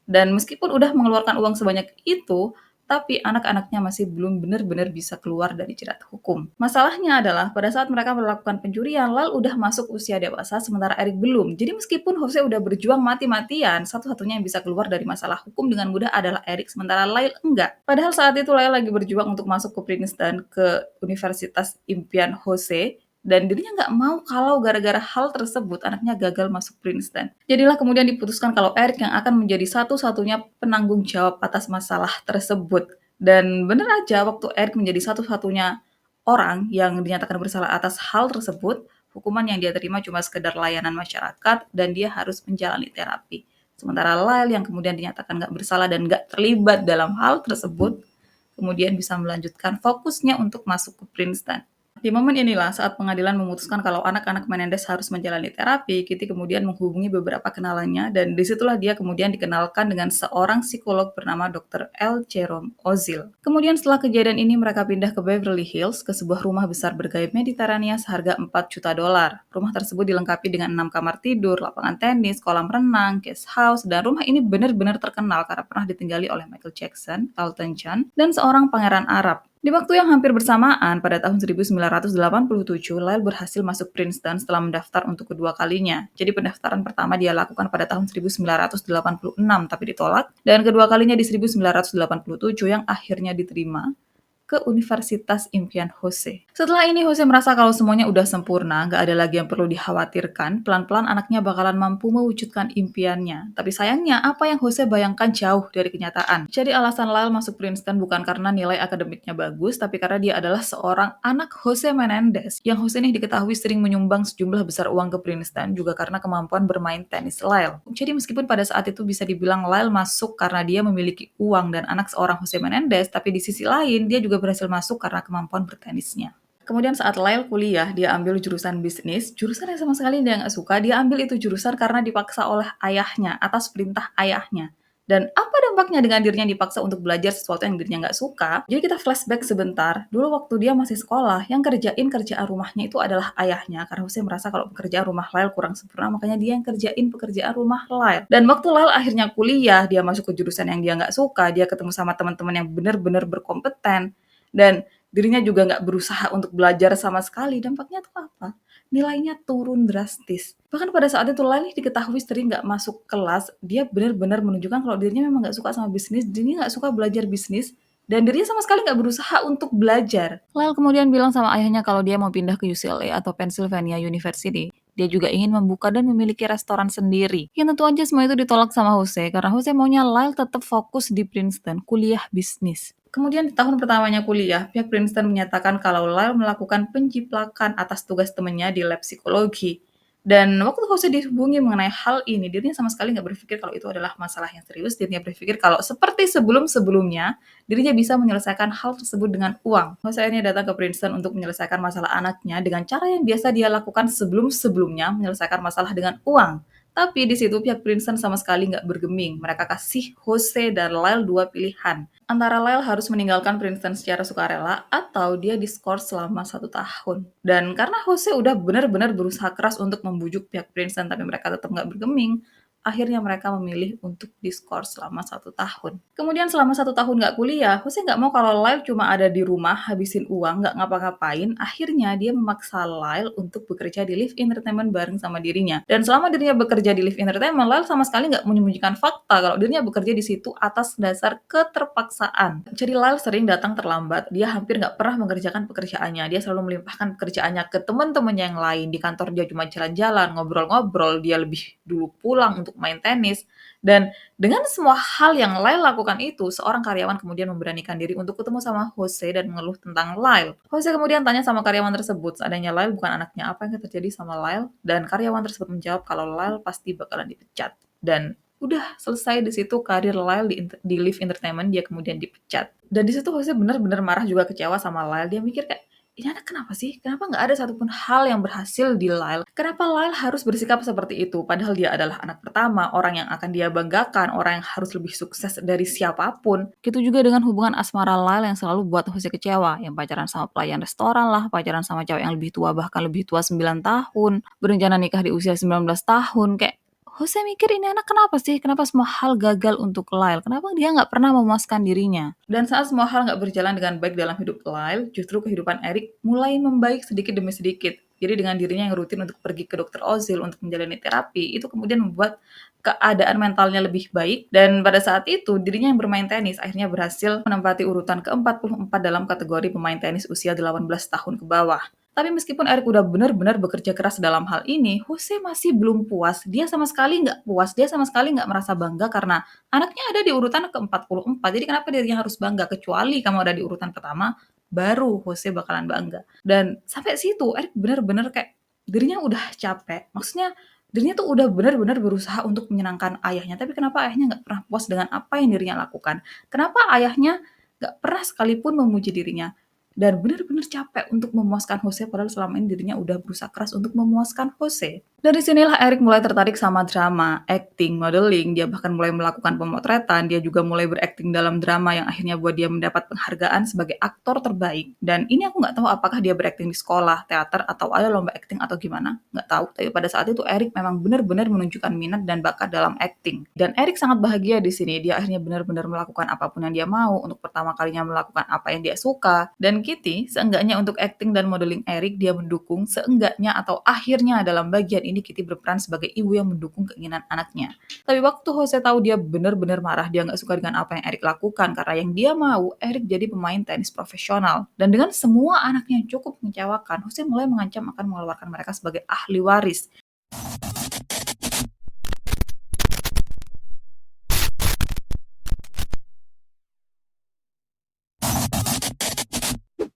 D: Dan meskipun udah mengeluarkan uang sebanyak itu, tapi anak-anaknya masih belum benar-benar bisa keluar dari jerat hukum. Masalahnya adalah pada saat mereka melakukan pencurian, Lyle udah masuk usia dewasa sementara Eric belum. Jadi meskipun Jose udah berjuang mati-matian, satu-satunya yang bisa keluar dari masalah hukum dengan mudah adalah Eric, sementara Lyle enggak. Padahal saat itu Lyle lagi berjuang untuk masuk ke Princeton, ke Universitas Impian Jose, dan dirinya nggak mau kalau gara-gara hal tersebut anaknya gagal masuk Princeton. Jadilah kemudian diputuskan kalau Eric yang akan menjadi satu-satunya penanggung jawab atas masalah tersebut. Dan benar aja waktu Eric menjadi satu-satunya orang yang dinyatakan bersalah atas hal tersebut, hukuman yang dia terima cuma sekedar layanan masyarakat dan dia harus menjalani terapi. Sementara Lyle yang kemudian dinyatakan nggak bersalah dan nggak terlibat dalam hal tersebut, kemudian bisa melanjutkan fokusnya untuk masuk ke Princeton. Di momen inilah saat pengadilan memutuskan kalau anak-anak Menendez harus menjalani terapi, Kitty kemudian menghubungi beberapa kenalannya dan disitulah dia kemudian dikenalkan dengan seorang psikolog bernama Dr. L. Jerome Ozil. Kemudian setelah kejadian ini mereka pindah ke Beverly Hills ke sebuah rumah besar bergaya Mediterania seharga $4 juta. Rumah tersebut dilengkapi dengan 6 kamar tidur, lapangan tenis, kolam renang, guest house, dan rumah ini benar-benar terkenal karena pernah ditinggali oleh Michael Jackson, Elton John, dan seorang pangeran Arab. Di waktu yang hampir bersamaan, pada tahun 1987, Lyle berhasil masuk Princeton setelah mendaftar untuk kedua kalinya. Jadi pendaftaran pertama dia lakukan pada tahun 1986, tapi ditolak. Dan kedua kalinya di 1987 yang akhirnya diterima. ke universitas impian Jose. Setelah ini Jose merasa kalau semuanya udah sempurna, nggak ada lagi yang perlu dikhawatirkan, pelan-pelan anaknya bakalan mampu mewujudkan impiannya. Tapi sayangnya, apa yang Jose bayangkan jauh dari kenyataan. Jadi alasan Lyle masuk Princeton bukan karena nilai akademiknya bagus, tapi karena dia adalah seorang anak Jose Menendez, yang Jose nih diketahui sering menyumbang sejumlah besar uang ke Princeton, juga karena kemampuan bermain tenis Lyle. Jadi meskipun pada saat itu bisa dibilang Lyle masuk karena dia memiliki uang dan anak seorang Jose Menendez, tapi di sisi lain dia juga berhasil masuk karena kemampuan bertenisnya. Kemudian saat Lyle kuliah, dia ambil jurusan bisnis, jurusan yang sama sekali dia nggak suka, dia ambil itu jurusan karena dipaksa oleh ayahnya, atas perintah ayahnya. Dan apa dampaknya dengan dirinya dipaksa untuk belajar sesuatu yang dirinya nggak suka? Jadi kita flashback sebentar, dulu waktu dia masih sekolah, yang kerjain kerjaan rumahnya itu adalah ayahnya, karena Jose merasa kalau pekerjaan rumah Lyle kurang sempurna, makanya dia yang kerjain pekerjaan rumah Lyle. Dan waktu Lyle akhirnya kuliah, dia masuk ke jurusan yang dia nggak suka, dia ketemu sama teman-teman yang benar-benar berkompeten, dan dirinya juga nggak berusaha untuk belajar sama sekali. Dampaknya tuh apa? Nilainya turun drastis. Bahkan pada saat itu Lyle diketahui sering nggak masuk kelas, dia benar-benar menunjukkan kalau dirinya memang nggak suka sama bisnis, dirinya nggak suka belajar bisnis, dan dirinya sama sekali nggak berusaha untuk belajar. Lyle kemudian bilang sama ayahnya kalau dia mau pindah ke UCLA atau Pennsylvania University. Dia juga ingin membuka dan memiliki restoran sendiri. Yang tentu aja semua itu ditolak sama Jose, karena Jose maunya Lyle tetap fokus di Princeton, kuliah bisnis. Kemudian di tahun pertamanya kuliah, pihak Princeton menyatakan kalau Lyle melakukan penjiplakan atas tugas temannya di lab psikologi. Dan waktu Jose dihubungi mengenai hal ini, dirinya sama sekali nggak berpikir kalau itu adalah masalah yang serius. Dirinya berpikir kalau seperti sebelum-sebelumnya, dirinya bisa menyelesaikan hal tersebut dengan uang. Jose akhirnya datang ke Princeton untuk menyelesaikan masalah anaknya dengan cara yang biasa dia lakukan sebelum-sebelumnya, menyelesaikan masalah dengan uang. Tapi di situ pihak Princeton sama sekali nggak bergeming. Mereka kasih Jose dan Lyle dua pilihan. Antara Lyle harus meninggalkan Princeton secara sukarela atau dia diskors selama 1 tahun. Dan karena Jose udah benar-benar berusaha keras untuk membujuk pihak Princeton tapi mereka tetap nggak bergeming, akhirnya mereka memilih untuk diskors selama 1 tahun. Kemudian selama 1 tahun nggak kuliah, Jose nggak mau kalau Lyle cuma ada di rumah habisin uang, nggak ngapa-ngapain. Akhirnya dia memaksa Lyle untuk bekerja di Live Entertainment bareng sama dirinya. Dan selama dirinya bekerja di Live Entertainment, Lyle sama sekali nggak menyembunyikan fakta kalau dirinya bekerja di situ atas dasar keterpaksaan. Jadi Lyle sering datang terlambat. Dia hampir nggak pernah mengerjakan pekerjaannya. Dia selalu melimpahkan pekerjaannya ke teman-temannya yang lain. Di kantor dia cuma jalan-jalan, ngobrol-ngobrol. Dia lebih dulu pulang untuk main tenis. Dan dengan semua hal yang Lyle lakukan itu, seorang karyawan kemudian memberanikan diri untuk ketemu sama Jose dan mengeluh tentang Lyle. Jose kemudian tanya sama karyawan tersebut, seandainya Lyle bukan anaknya, apa yang akan terjadi sama Lyle? Dan karyawan tersebut menjawab kalau Lyle pasti bakalan dipecat. Dan udah selesai di situ karir Lyle di Live Entertainment, dia kemudian dipecat. Dan di situ Jose benar-benar marah juga kecewa sama Lyle. Dia mikir kayak, ini anak kenapa sih? Kenapa nggak ada satupun hal yang berhasil di Lyle? Kenapa Lyle harus bersikap seperti itu? Padahal dia adalah anak pertama, orang yang akan dia banggakan, orang yang harus lebih sukses dari siapapun. Gitu juga dengan hubungan asmara Lyle yang selalu buat Jose kecewa. Yang pacaran sama pelayan restoran lah, pacaran sama cewek yang lebih tua, bahkan lebih tua 9 tahun. Berencana nikah di usia 19 tahun. Kayak Jose mikir ini anak kenapa sih? Kenapa semua hal gagal untuk Lyle? Kenapa dia nggak pernah memuaskan dirinya? Dan saat semua hal nggak berjalan dengan baik dalam hidup Lyle, justru kehidupan Eric mulai membaik sedikit demi sedikit. Jadi dengan dirinya yang rutin untuk pergi ke dokter Ozil untuk menjalani terapi, itu kemudian membuat keadaan mentalnya lebih baik. Dan pada saat itu, dirinya yang bermain tenis akhirnya berhasil menempati urutan ke-44 dalam kategori pemain tenis usia 18 tahun ke bawah. Tapi meskipun Eric udah benar-benar bekerja keras dalam hal ini, Jose masih belum puas. Dia sama sekali nggak puas. Dia sama sekali nggak merasa bangga karena anaknya ada di urutan ke-44. Jadi kenapa dirinya harus bangga? Kecuali kamu ada di urutan pertama, baru Jose bakalan bangga. Dan sampai situ, Eric benar-benar kayak dirinya udah capek. Maksudnya dirinya tuh udah benar-benar berusaha untuk menyenangkan ayahnya. Tapi kenapa ayahnya nggak pernah puas dengan apa yang dirinya lakukan? Kenapa ayahnya nggak pernah sekalipun memuji dirinya? Dan benar-benar capek untuk memuaskan Jose, padahal selama ini dirinya udah berusaha keras untuk memuaskan Jose. Dari sinilah Eric mulai tertarik sama drama, acting, modeling, dia bahkan mulai melakukan pemotretan, dia juga mulai berakting dalam drama yang akhirnya buat dia mendapat penghargaan sebagai aktor terbaik. Dan ini aku nggak tahu apakah dia berakting di sekolah, teater, atau ada lomba acting atau gimana, nggak tahu. Tapi pada saat itu Eric memang benar-benar menunjukkan minat dan bakat dalam acting. Dan Eric sangat bahagia di sini, dia akhirnya benar-benar melakukan apapun yang dia mau, untuk pertama kalinya melakukan apa yang dia suka. Dan Kitty, seenggaknya untuk acting dan modeling Eric, dia mendukung seenggaknya atau akhirnya dalam bagian ini Kitty berperan sebagai ibu yang mendukung keinginan anaknya. Tapi waktu Jose tahu dia benar-benar marah, dia nggak suka dengan apa yang Eric lakukan, karena yang dia mau, Eric jadi pemain tenis profesional. Dan dengan semua anaknya yang cukup mengecewakan, Jose mulai mengancam akan mengeluarkan mereka sebagai ahli waris.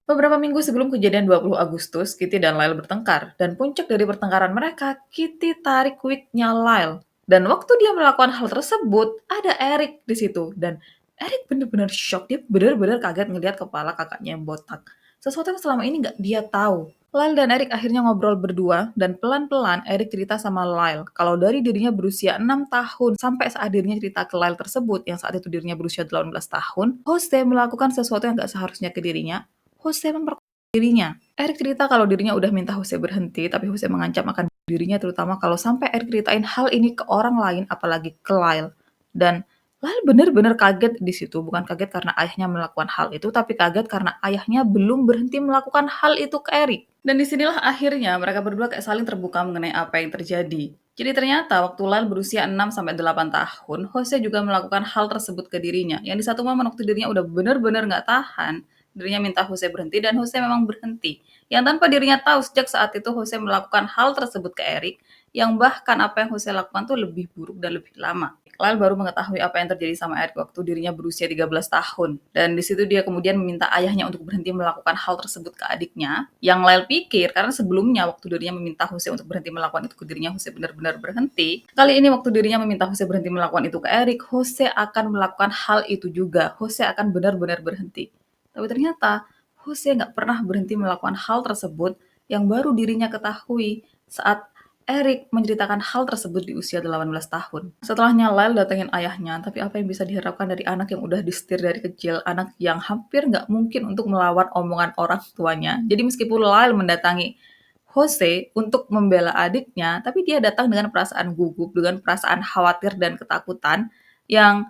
D: Beberapa minggu sebelum kejadian 20 Agustus, Kitty dan Lyle bertengkar. Dan puncak dari pertengkaran mereka, Kitty tarik wig-nya Lyle. Dan waktu dia melakukan hal tersebut, ada Eric di situ. Dan Eric benar-benar shock. Dia benar-benar kaget ngelihat kepala kakaknya yang botak. Sesuatu yang selama ini nggak dia tahu. Lyle dan Eric akhirnya ngobrol berdua, dan pelan-pelan Eric cerita sama Lyle kalau dari dirinya berusia 6 tahun sampai saat dirinya cerita ke Lyle tersebut, yang saat itu dirinya berusia 18 tahun, Jose melakukan sesuatu yang nggak seharusnya ke dirinya. Jose memperkosa dirinya. Eric cerita kalau dirinya udah minta Jose berhenti, tapi Jose mengancam akan dirinya, terutama kalau sampai Eric ceritain hal ini ke orang lain, apalagi ke Lyle. Dan Lyle benar-benar kaget di situ, bukan kaget karena ayahnya melakukan hal itu, tapi kaget karena ayahnya belum berhenti melakukan hal itu ke Eric. Dan disinilah akhirnya mereka berdua kayak saling terbuka mengenai apa yang terjadi. Jadi ternyata waktu Lyle berusia 6-8 tahun, Jose juga melakukan hal tersebut ke dirinya. Yang di satu momen waktu dirinya udah benar-benar nggak tahan, dirinya minta Jose berhenti dan Jose memang berhenti. Yang tanpa dirinya tahu sejak saat itu Jose melakukan hal tersebut ke Eric, yang bahkan apa yang Jose lakukan tuh lebih buruk dan lebih lama. Lyle baru mengetahui apa yang terjadi sama Eric waktu dirinya berusia 13 tahun. Dan di situ dia kemudian meminta ayahnya untuk berhenti melakukan hal tersebut ke adiknya. Yang Lyle pikir, karena sebelumnya waktu dirinya meminta Jose untuk berhenti melakukan itu ke dirinya, Jose benar-benar berhenti. Kali ini waktu dirinya meminta Jose berhenti melakukan itu ke Eric, Jose akan melakukan hal itu juga. Jose akan benar-benar berhenti. Tapi ternyata Jose nggak pernah berhenti melakukan hal tersebut yang baru dirinya ketahui saat Eric menceritakan hal tersebut di usia 18 tahun. Setelahnya Lyle datengin ayahnya, tapi apa yang bisa diharapkan dari anak yang udah disetir dari kecil, anak yang hampir nggak mungkin untuk melawan omongan orang tuanya. Jadi meskipun Lyle mendatangi Jose untuk membela adiknya, tapi dia datang dengan perasaan gugup, dengan perasaan khawatir dan ketakutan yang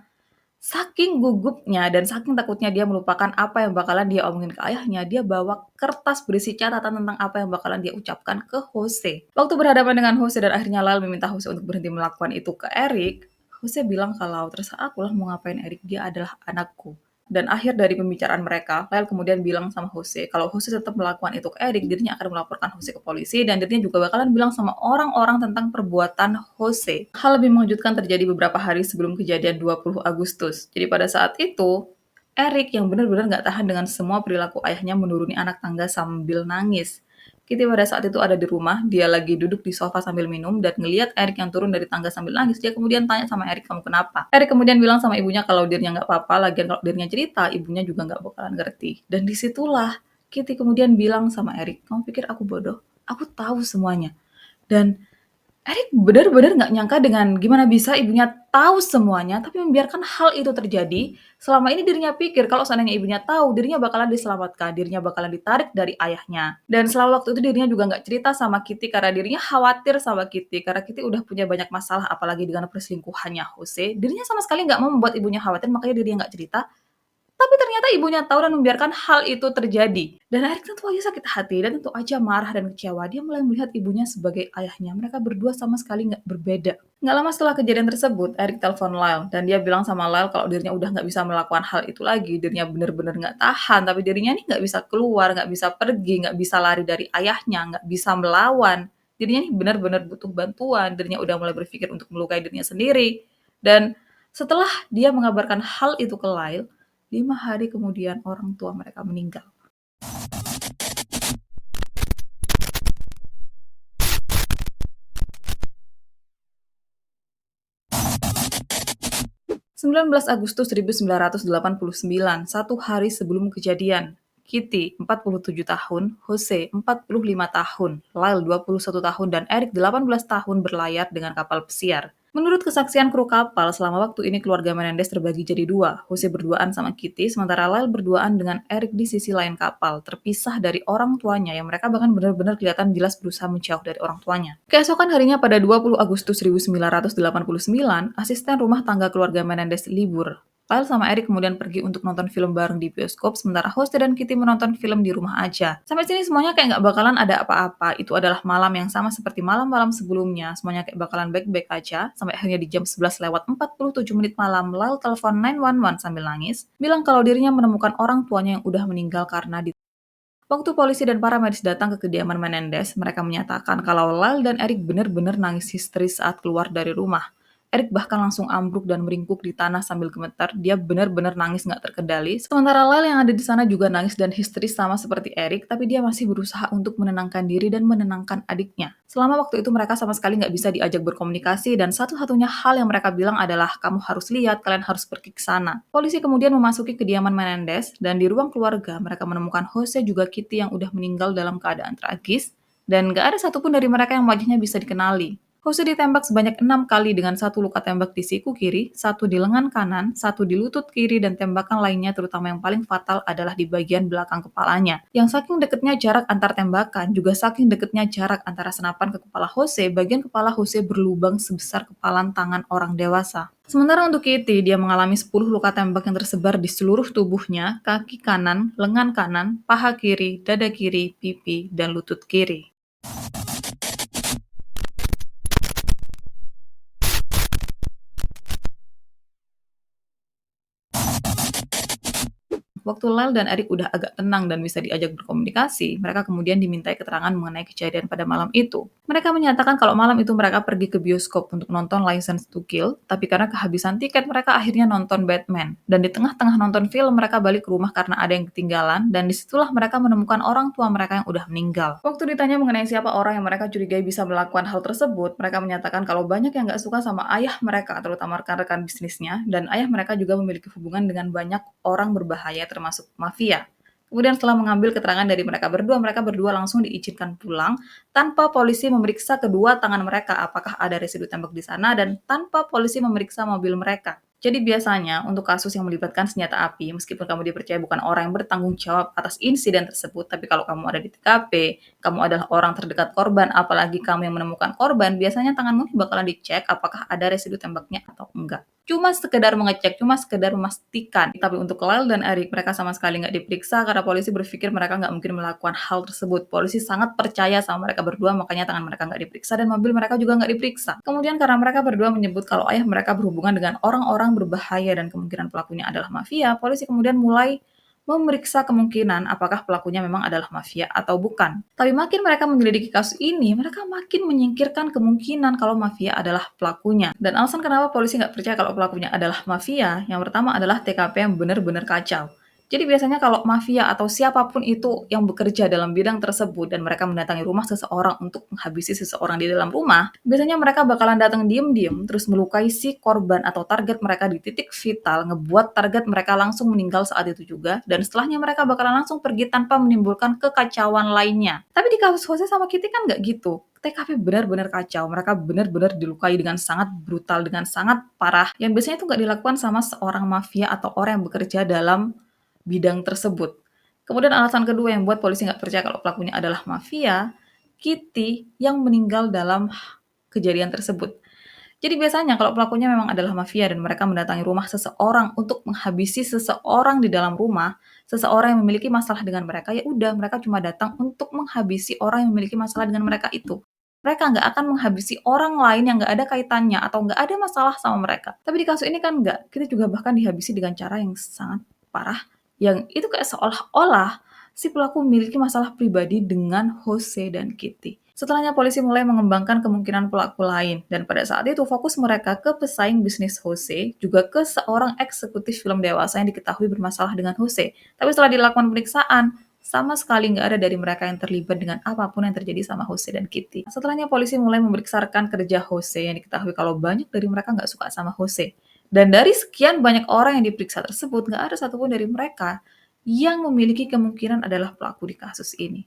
D: saking gugupnya dan saking takutnya dia melupakan apa yang bakalan dia omongin ke ayahnya, dia bawa kertas berisi catatan tentang apa yang bakalan dia ucapkan ke Jose. Waktu berhadapan dengan Jose dan akhirnya Lyle meminta Jose untuk berhenti melakukan itu ke Eric, Jose bilang kalau terserah akulah mau ngapain Eric, dia adalah anakku. Dan akhir dari pembicaraan mereka, Lyle kemudian bilang sama Jose, kalau Jose tetap melakukan itu ke Eric, dirinya akan melaporkan Jose ke polisi, dan dirinya juga bakalan bilang sama orang-orang tentang perbuatan Jose. Hal lebih mengejutkan terjadi beberapa hari sebelum kejadian 20 Agustus. Jadi pada saat itu, Eric yang benar-benar nggak tahan dengan semua perilaku ayahnya menuruni anak tangga sambil nangis. Kitty pada saat itu ada di rumah, dia lagi duduk di sofa sambil minum dan ngeliat Eric yang turun dari tangga sambil nangis. Dia kemudian tanya sama Eric, kamu kenapa? Eric kemudian bilang sama ibunya kalau dirinya nggak apa-apa, lagian kalau dirinya cerita, ibunya juga nggak bakalan ngerti. Dan disitulah Kitty kemudian bilang sama Eric, kamu pikir aku bodoh? Aku tahu semuanya. Dan Eric benar-benar nggak nyangka dengan gimana bisa ibunya tahu semuanya, tapi membiarkan hal itu terjadi. Selama ini dirinya pikir kalau seandainya ibunya tahu, dirinya bakalan diselamatkan, dirinya bakalan ditarik dari ayahnya. Dan selama waktu itu dirinya juga nggak cerita sama Kitty karena dirinya khawatir sama Kitty, karena Kitty udah punya banyak masalah, apalagi dengan perselingkuhannya Jose. Dirinya sama sekali nggak mau membuat ibunya khawatir, makanya dirinya nggak cerita. Tapi ternyata ibunya tahu dan membiarkan hal itu terjadi. Dan Eric tentu aja sakit hati dan tentu aja marah dan kecewa. Dia mulai melihat ibunya sebagai ayahnya. Mereka berdua sama sekali nggak berbeda. Nggak lama setelah kejadian tersebut, Eric telepon Lyle. Dan dia bilang sama Lyle kalau dirinya udah nggak bisa melakukan hal itu lagi. Dirinya benar-benar nggak tahan. Tapi dirinya nih nggak bisa keluar, nggak bisa pergi, nggak bisa lari dari ayahnya, nggak bisa melawan. Dirinya nih benar-benar butuh bantuan. Dirinya udah mulai berpikir untuk melukai dirinya sendiri. Dan setelah dia mengabarkan hal itu ke Lyle, 5 hari kemudian orang tua mereka meninggal. (19 Agustus 1989), satu hari sebelum kejadian. Kitty, 47 tahun, Jose, 45 tahun, Lyle, 21 tahun, dan Eric, 18 tahun berlayar dengan kapal pesiar. Menurut kesaksian kru kapal, selama waktu ini keluarga Menendez terbagi jadi dua. Jose berduaan sama Kitty, sementara Lyle berduaan dengan Eric di sisi lain kapal, terpisah dari orang tuanya yang mereka bahkan benar-benar kelihatan jelas berusaha menjauh dari orang tuanya. Keesokan harinya pada 20 Agustus 1989, asisten rumah tangga keluarga Menendez libur. Lyle sama Eric kemudian pergi untuk nonton film bareng di bioskop, sementara Jose dan Kitty menonton film di rumah aja. Sampai sini semuanya kayak nggak bakalan ada apa-apa. Itu adalah malam yang sama seperti malam-malam sebelumnya. Semuanya kayak bakalan baik-baik aja. Sampai akhirnya di jam 11 lewat 47 menit malam, Lyle telepon 911 sambil nangis, bilang kalau dirinya menemukan orang tuanya yang udah meninggal karena di Waktu polisi dan para medis datang ke kediaman Menendez, mereka menyatakan kalau Lyle dan Eric benar-benar nangis histeris saat keluar dari rumah. Eric bahkan langsung ambruk dan meringkuk di tanah sambil gemetar. Dia benar-benar nangis nggak terkendali. Sementara Lyle yang ada di sana juga nangis dan histeris sama seperti Eric, tapi dia masih berusaha untuk menenangkan diri dan menenangkan adiknya. Selama waktu itu mereka sama sekali nggak bisa diajak berkomunikasi dan satu-satunya hal yang mereka bilang adalah kamu harus lihat, kalian harus pergi ke sana. Polisi kemudian memasuki kediaman Menendez dan di ruang keluarga mereka menemukan Jose juga Kitty yang udah meninggal dalam keadaan tragis dan nggak ada satupun dari mereka yang wajahnya bisa dikenali. Jose ditembak sebanyak 6 kali dengan 1 luka tembak di siku kiri, 1 di lengan kanan, 1 di lutut kiri, dan tembakan lainnya terutama yang paling fatal adalah di bagian belakang kepalanya. Yang saking deketnya jarak antar tembakan, juga saking deketnya jarak antara senapan ke kepala Jose, bagian kepala Jose berlubang sebesar kepalan tangan orang dewasa. Sementara untuk Kitty, dia mengalami 10 luka tembak yang tersebar di seluruh tubuhnya, kaki kanan, lengan kanan, paha kiri, dada kiri, pipi, dan lutut kiri. Waktu Lyle dan Eric udah agak tenang dan bisa diajak berkomunikasi, mereka kemudian dimintai keterangan mengenai kejadian pada malam itu. Mereka menyatakan kalau malam itu mereka pergi ke bioskop untuk nonton License to Kill, tapi karena kehabisan tiket mereka akhirnya nonton Batman. Dan di tengah-tengah nonton film mereka balik ke rumah karena ada yang ketinggalan, dan disitulah mereka menemukan orang tua mereka yang udah meninggal. Waktu ditanya mengenai siapa orang yang mereka curigai bisa melakukan hal tersebut, mereka menyatakan kalau banyak yang nggak suka sama ayah mereka, terutama rekan-rekan bisnisnya, dan ayah mereka juga memiliki hubungan dengan banyak orang berbahaya termasuk mafia. Kemudian setelah mengambil keterangan dari mereka berdua langsung diizinkan pulang tanpa polisi memeriksa kedua tangan mereka apakah ada residu tembak di sana dan tanpa polisi memeriksa mobil mereka. Jadi biasanya untuk kasus yang melibatkan senjata api, meskipun kamu dipercaya bukan orang yang bertanggung jawab atas insiden tersebut, tapi kalau kamu ada di TKP, kamu adalah orang terdekat korban, apalagi kamu yang menemukan korban, biasanya tanganmu bakalan dicek apakah ada residu tembaknya atau enggak. Cuma sekedar mengecek, cuma sekedar memastikan. Tapi untuk Lyle dan Eric, mereka sama sekali nggak diperiksa karena polisi berpikir mereka nggak mungkin melakukan hal tersebut. Polisi sangat percaya sama mereka berdua, makanya tangan mereka nggak diperiksa dan mobil mereka juga nggak diperiksa. Kemudian karena mereka berdua menyebut kalau ayah mereka berhubungan dengan orang-orang berbahaya dan kemungkinan pelakunya adalah mafia, polisi kemudian mulai memeriksa kemungkinan apakah pelakunya memang adalah mafia atau bukan. Tapi makin mereka menyelidiki kasus ini, mereka makin menyingkirkan kemungkinan kalau mafia adalah pelakunya. Dan alasan kenapa polisi nggak percaya kalau pelakunya adalah mafia, yang pertama adalah TKP yang benar-benar kacau. Jadi biasanya kalau mafia atau siapapun itu yang bekerja dalam bidang tersebut dan mereka mendatangi rumah seseorang untuk menghabisi seseorang di dalam rumah, biasanya mereka bakalan datang diem-diem terus melukai si korban atau target mereka di titik vital, ngebuat target mereka langsung meninggal saat itu juga, dan setelahnya mereka bakalan langsung pergi tanpa menimbulkan kekacauan lainnya. Tapi di kasus Jose sama Kitty kan nggak gitu. TKP benar-benar kacau, mereka benar-benar dilukai dengan sangat brutal, dengan sangat parah, yang biasanya itu nggak dilakukan sama seorang mafia atau orang yang bekerja dalam bidang tersebut. Kemudian alasan kedua yang buat polisi nggak percaya kalau pelakunya adalah mafia, Kitty yang meninggal dalam kejadian tersebut. Jadi biasanya kalau pelakunya memang adalah mafia dan mereka mendatangi rumah seseorang untuk menghabisi seseorang di dalam rumah, seseorang yang memiliki masalah dengan mereka, ya udah mereka cuma datang untuk menghabisi orang yang memiliki masalah dengan mereka itu. Mereka nggak akan menghabisi orang lain yang nggak ada kaitannya atau nggak ada masalah sama mereka. Tapi di kasus ini kan nggak, kita juga bahkan dihabisi dengan cara yang sangat parah, yang itu kayak seolah-olah si pelaku memiliki masalah pribadi dengan Jose dan Kitty. Setelahnya polisi mulai mengembangkan kemungkinan pelaku lain, dan pada saat itu fokus mereka ke pesaing bisnis Jose, juga ke seorang eksekutif film dewasa yang diketahui bermasalah dengan Jose. Tapi setelah dilakukan pemeriksaan, sama sekali nggak ada dari mereka yang terlibat dengan apapun yang terjadi sama Jose dan Kitty. Setelahnya polisi mulai memeriksakan kerja Jose yang diketahui kalau banyak dari mereka nggak suka sama Jose. Dan dari sekian banyak orang yang diperiksa tersebut, nggak ada satupun dari mereka yang memiliki kemungkinan adalah pelaku di kasus ini.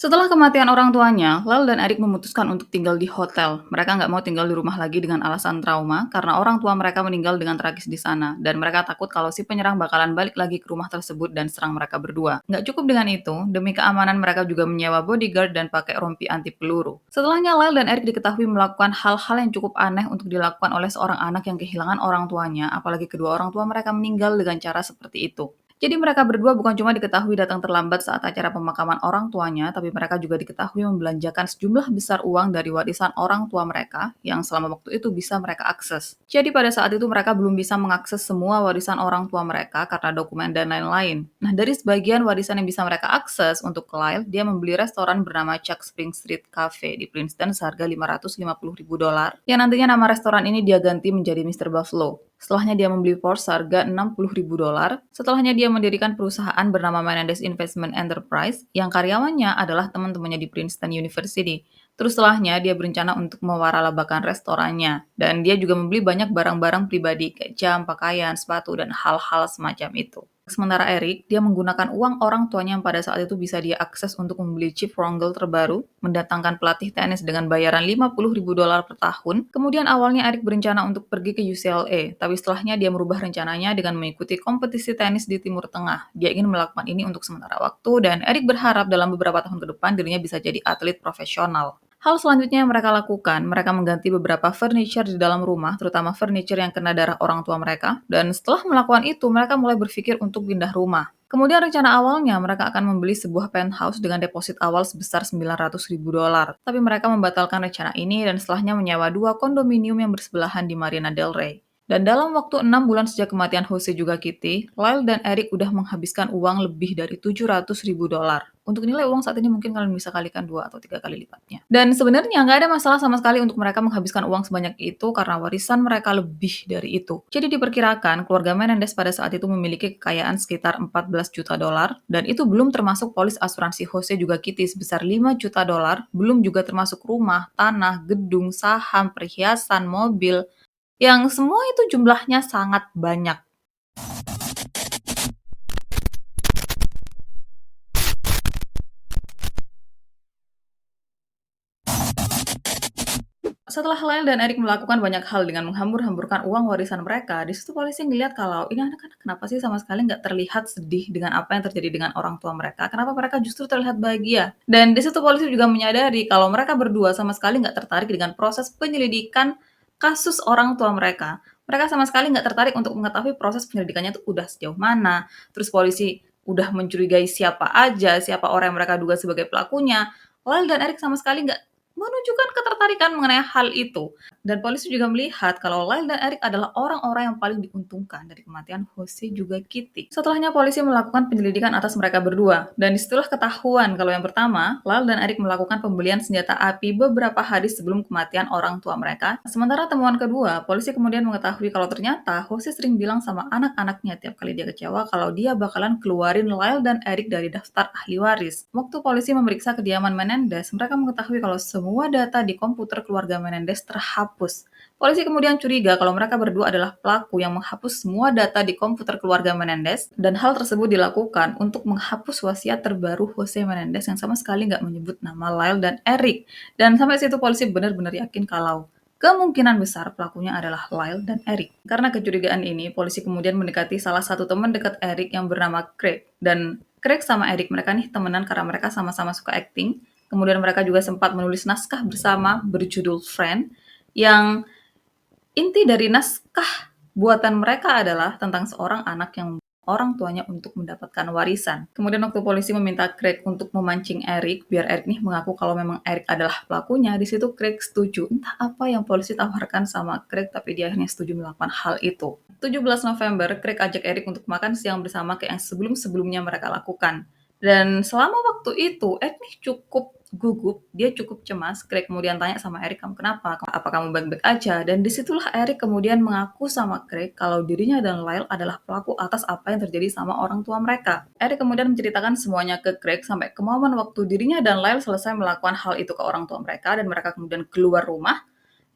D: Setelah kematian orang tuanya, Lyle dan Eric memutuskan untuk tinggal di hotel. Mereka nggak mau tinggal di rumah lagi dengan alasan trauma, karena orang tua mereka meninggal dengan tragis di sana, dan mereka takut kalau si penyerang bakalan balik lagi ke rumah tersebut dan serang mereka berdua. Nggak cukup dengan itu, demi keamanan mereka juga menyewa bodyguard dan pakai rompi anti peluru. Setelahnya, Lyle dan Eric diketahui melakukan hal-hal yang cukup aneh untuk dilakukan oleh seorang anak yang kehilangan orang tuanya, apalagi kedua orang tua mereka meninggal dengan cara seperti itu. Jadi mereka berdua bukan cuma diketahui datang terlambat saat acara pemakaman orang tuanya, tapi mereka juga diketahui membelanjakan sejumlah besar uang dari warisan orang tua mereka yang selama waktu itu bisa mereka akses. Jadi pada saat itu mereka belum bisa mengakses semua warisan orang tua mereka karena dokumen dan lain-lain. Nah, dari sebagian warisan yang bisa mereka akses untuk Lyle, dia membeli restoran bernama Chuck Spring Street Cafe di Princeton seharga $550.000 yang nantinya nama restoran ini dia ganti menjadi Mr. Buffalo. Setelahnya dia membeli Porsche seharga $60.000. Setelahnya dia mendirikan perusahaan bernama Menendez Investment Enterprise yang karyawannya adalah teman-temannya di Princeton University. Terus setelahnya dia berencana untuk mewaralabakan restorannya. Dan dia juga membeli banyak barang-barang pribadi kayak jam, pakaian, sepatu, dan hal-hal semacam itu. Sementara Eric, dia menggunakan uang orang tuanya yang pada saat itu bisa dia akses untuk membeli chip Wrangell terbaru, mendatangkan pelatih tenis dengan bayaran $50.000 per tahun. Kemudian awalnya Eric berencana untuk pergi ke UCLA, tapi setelahnya dia merubah rencananya dengan mengikuti kompetisi tenis di Timur Tengah. Dia ingin melakukan ini untuk sementara waktu, dan Eric berharap dalam beberapa tahun ke depan dirinya bisa jadi atlet profesional. Hal selanjutnya yang mereka lakukan, mereka mengganti beberapa furniture di dalam rumah, terutama furniture yang kena darah orang tua mereka, dan setelah melakukan itu, mereka mulai berpikir untuk pindah rumah. Kemudian rencana awalnya mereka akan membeli sebuah penthouse dengan deposit awal sebesar $900.000. Tapi mereka membatalkan rencana ini dan setelahnya menyewa 2 kondominium yang bersebelahan di Marina del Rey. Dan dalam waktu 6 bulan sejak kematian Jose juga Kitty, Lyle dan Eric udah menghabiskan uang lebih dari $700.000. Untuk nilai uang saat ini mungkin kalian bisa kalikan 2 atau 3 kali lipatnya. Dan sebenarnya nggak ada masalah sama sekali untuk mereka menghabiskan uang sebanyak itu karena warisan mereka lebih dari itu. Jadi diperkirakan keluarga Menendez pada saat itu memiliki kekayaan sekitar $14 juta dan itu belum termasuk polis asuransi Jose juga Kitty sebesar $5 juta, belum juga termasuk rumah, tanah, gedung, saham, perhiasan, mobil, yang semua itu jumlahnya sangat banyak. Setelah Lyle dan Eric melakukan banyak hal dengan menghambur-hamburkan uang warisan mereka, di situ polisi ngeliat kalau ini anak-anak kenapa sih sama sekali nggak terlihat sedih dengan apa yang terjadi dengan orang tua mereka, kenapa mereka justru terlihat bahagia. Dan di situ polisi juga menyadari kalau mereka berdua sama sekali nggak tertarik dengan proses penyelidikan kasus orang tua mereka. Mereka sama sekali nggak tertarik untuk mengetahui proses penyelidikannya itu udah sejauh mana, terus polisi udah mencurigai siapa aja, siapa orang yang mereka duga sebagai pelakunya. Lyle dan Eric sama sekali nggak menunjukkan ketertarikan mengenai hal itu. Dan polisi juga melihat kalau Lyle dan Eric adalah orang-orang yang paling diuntungkan dari kematian Jose juga Kitty. Setelahnya polisi melakukan penyelidikan atas mereka berdua. Dan disitulah ketahuan kalau yang pertama, Lyle dan Eric melakukan pembelian senjata api beberapa hari sebelum kematian orang tua mereka. Sementara temuan kedua, polisi kemudian mengetahui kalau ternyata Jose sering bilang sama anak-anaknya tiap kali dia kecewa kalau dia bakalan keluarin Lyle dan Eric dari daftar ahli waris. Waktu polisi memeriksa kediaman Menendez, mereka mengetahui kalau semua data di komputer keluarga Menendez terhapus. Polisi kemudian curiga kalau mereka berdua adalah pelaku yang menghapus semua data di komputer keluarga Menendez, dan hal tersebut dilakukan untuk menghapus wasiat terbaru Jose Menendez yang sama sekali nggak menyebut nama Lyle dan Eric. Dan sampai situ polisi benar-benar yakin kalau kemungkinan besar pelakunya adalah Lyle dan Eric. Karena kecurigaan ini, polisi kemudian mendekati salah satu teman dekat Eric yang bernama Craig. Dan Craig sama Eric, mereka nih temenan karena mereka sama-sama suka acting. Kemudian mereka juga sempat menulis naskah bersama berjudul Friend, yang inti dari naskah buatan mereka adalah tentang seorang anak yang orang tuanya untuk mendapatkan warisan. Kemudian waktu polisi meminta Craig untuk memancing Eric, biar Eric nih mengaku kalau memang Eric adalah pelakunya, di situ Craig setuju. Entah apa yang polisi tawarkan sama Craig, tapi dia akhirnya setuju melakukan hal itu. 17 November, Craig ajak Eric untuk makan siang bersama kayak yang sebelum-sebelumnya mereka lakukan. Dan selama waktu itu, Eric nih cukup gugup, dia cukup cemas. Craig kemudian tanya sama Eric, kamu kenapa? Apa kamu baik-baik aja? Dan disitulah Eric kemudian mengaku sama Craig kalau dirinya dan Lyle adalah pelaku atas apa yang terjadi sama orang tua mereka. Eric kemudian menceritakan semuanya ke Craig sampai ke momen waktu dirinya dan Lyle selesai melakukan hal itu ke orang tua mereka dan mereka kemudian keluar rumah.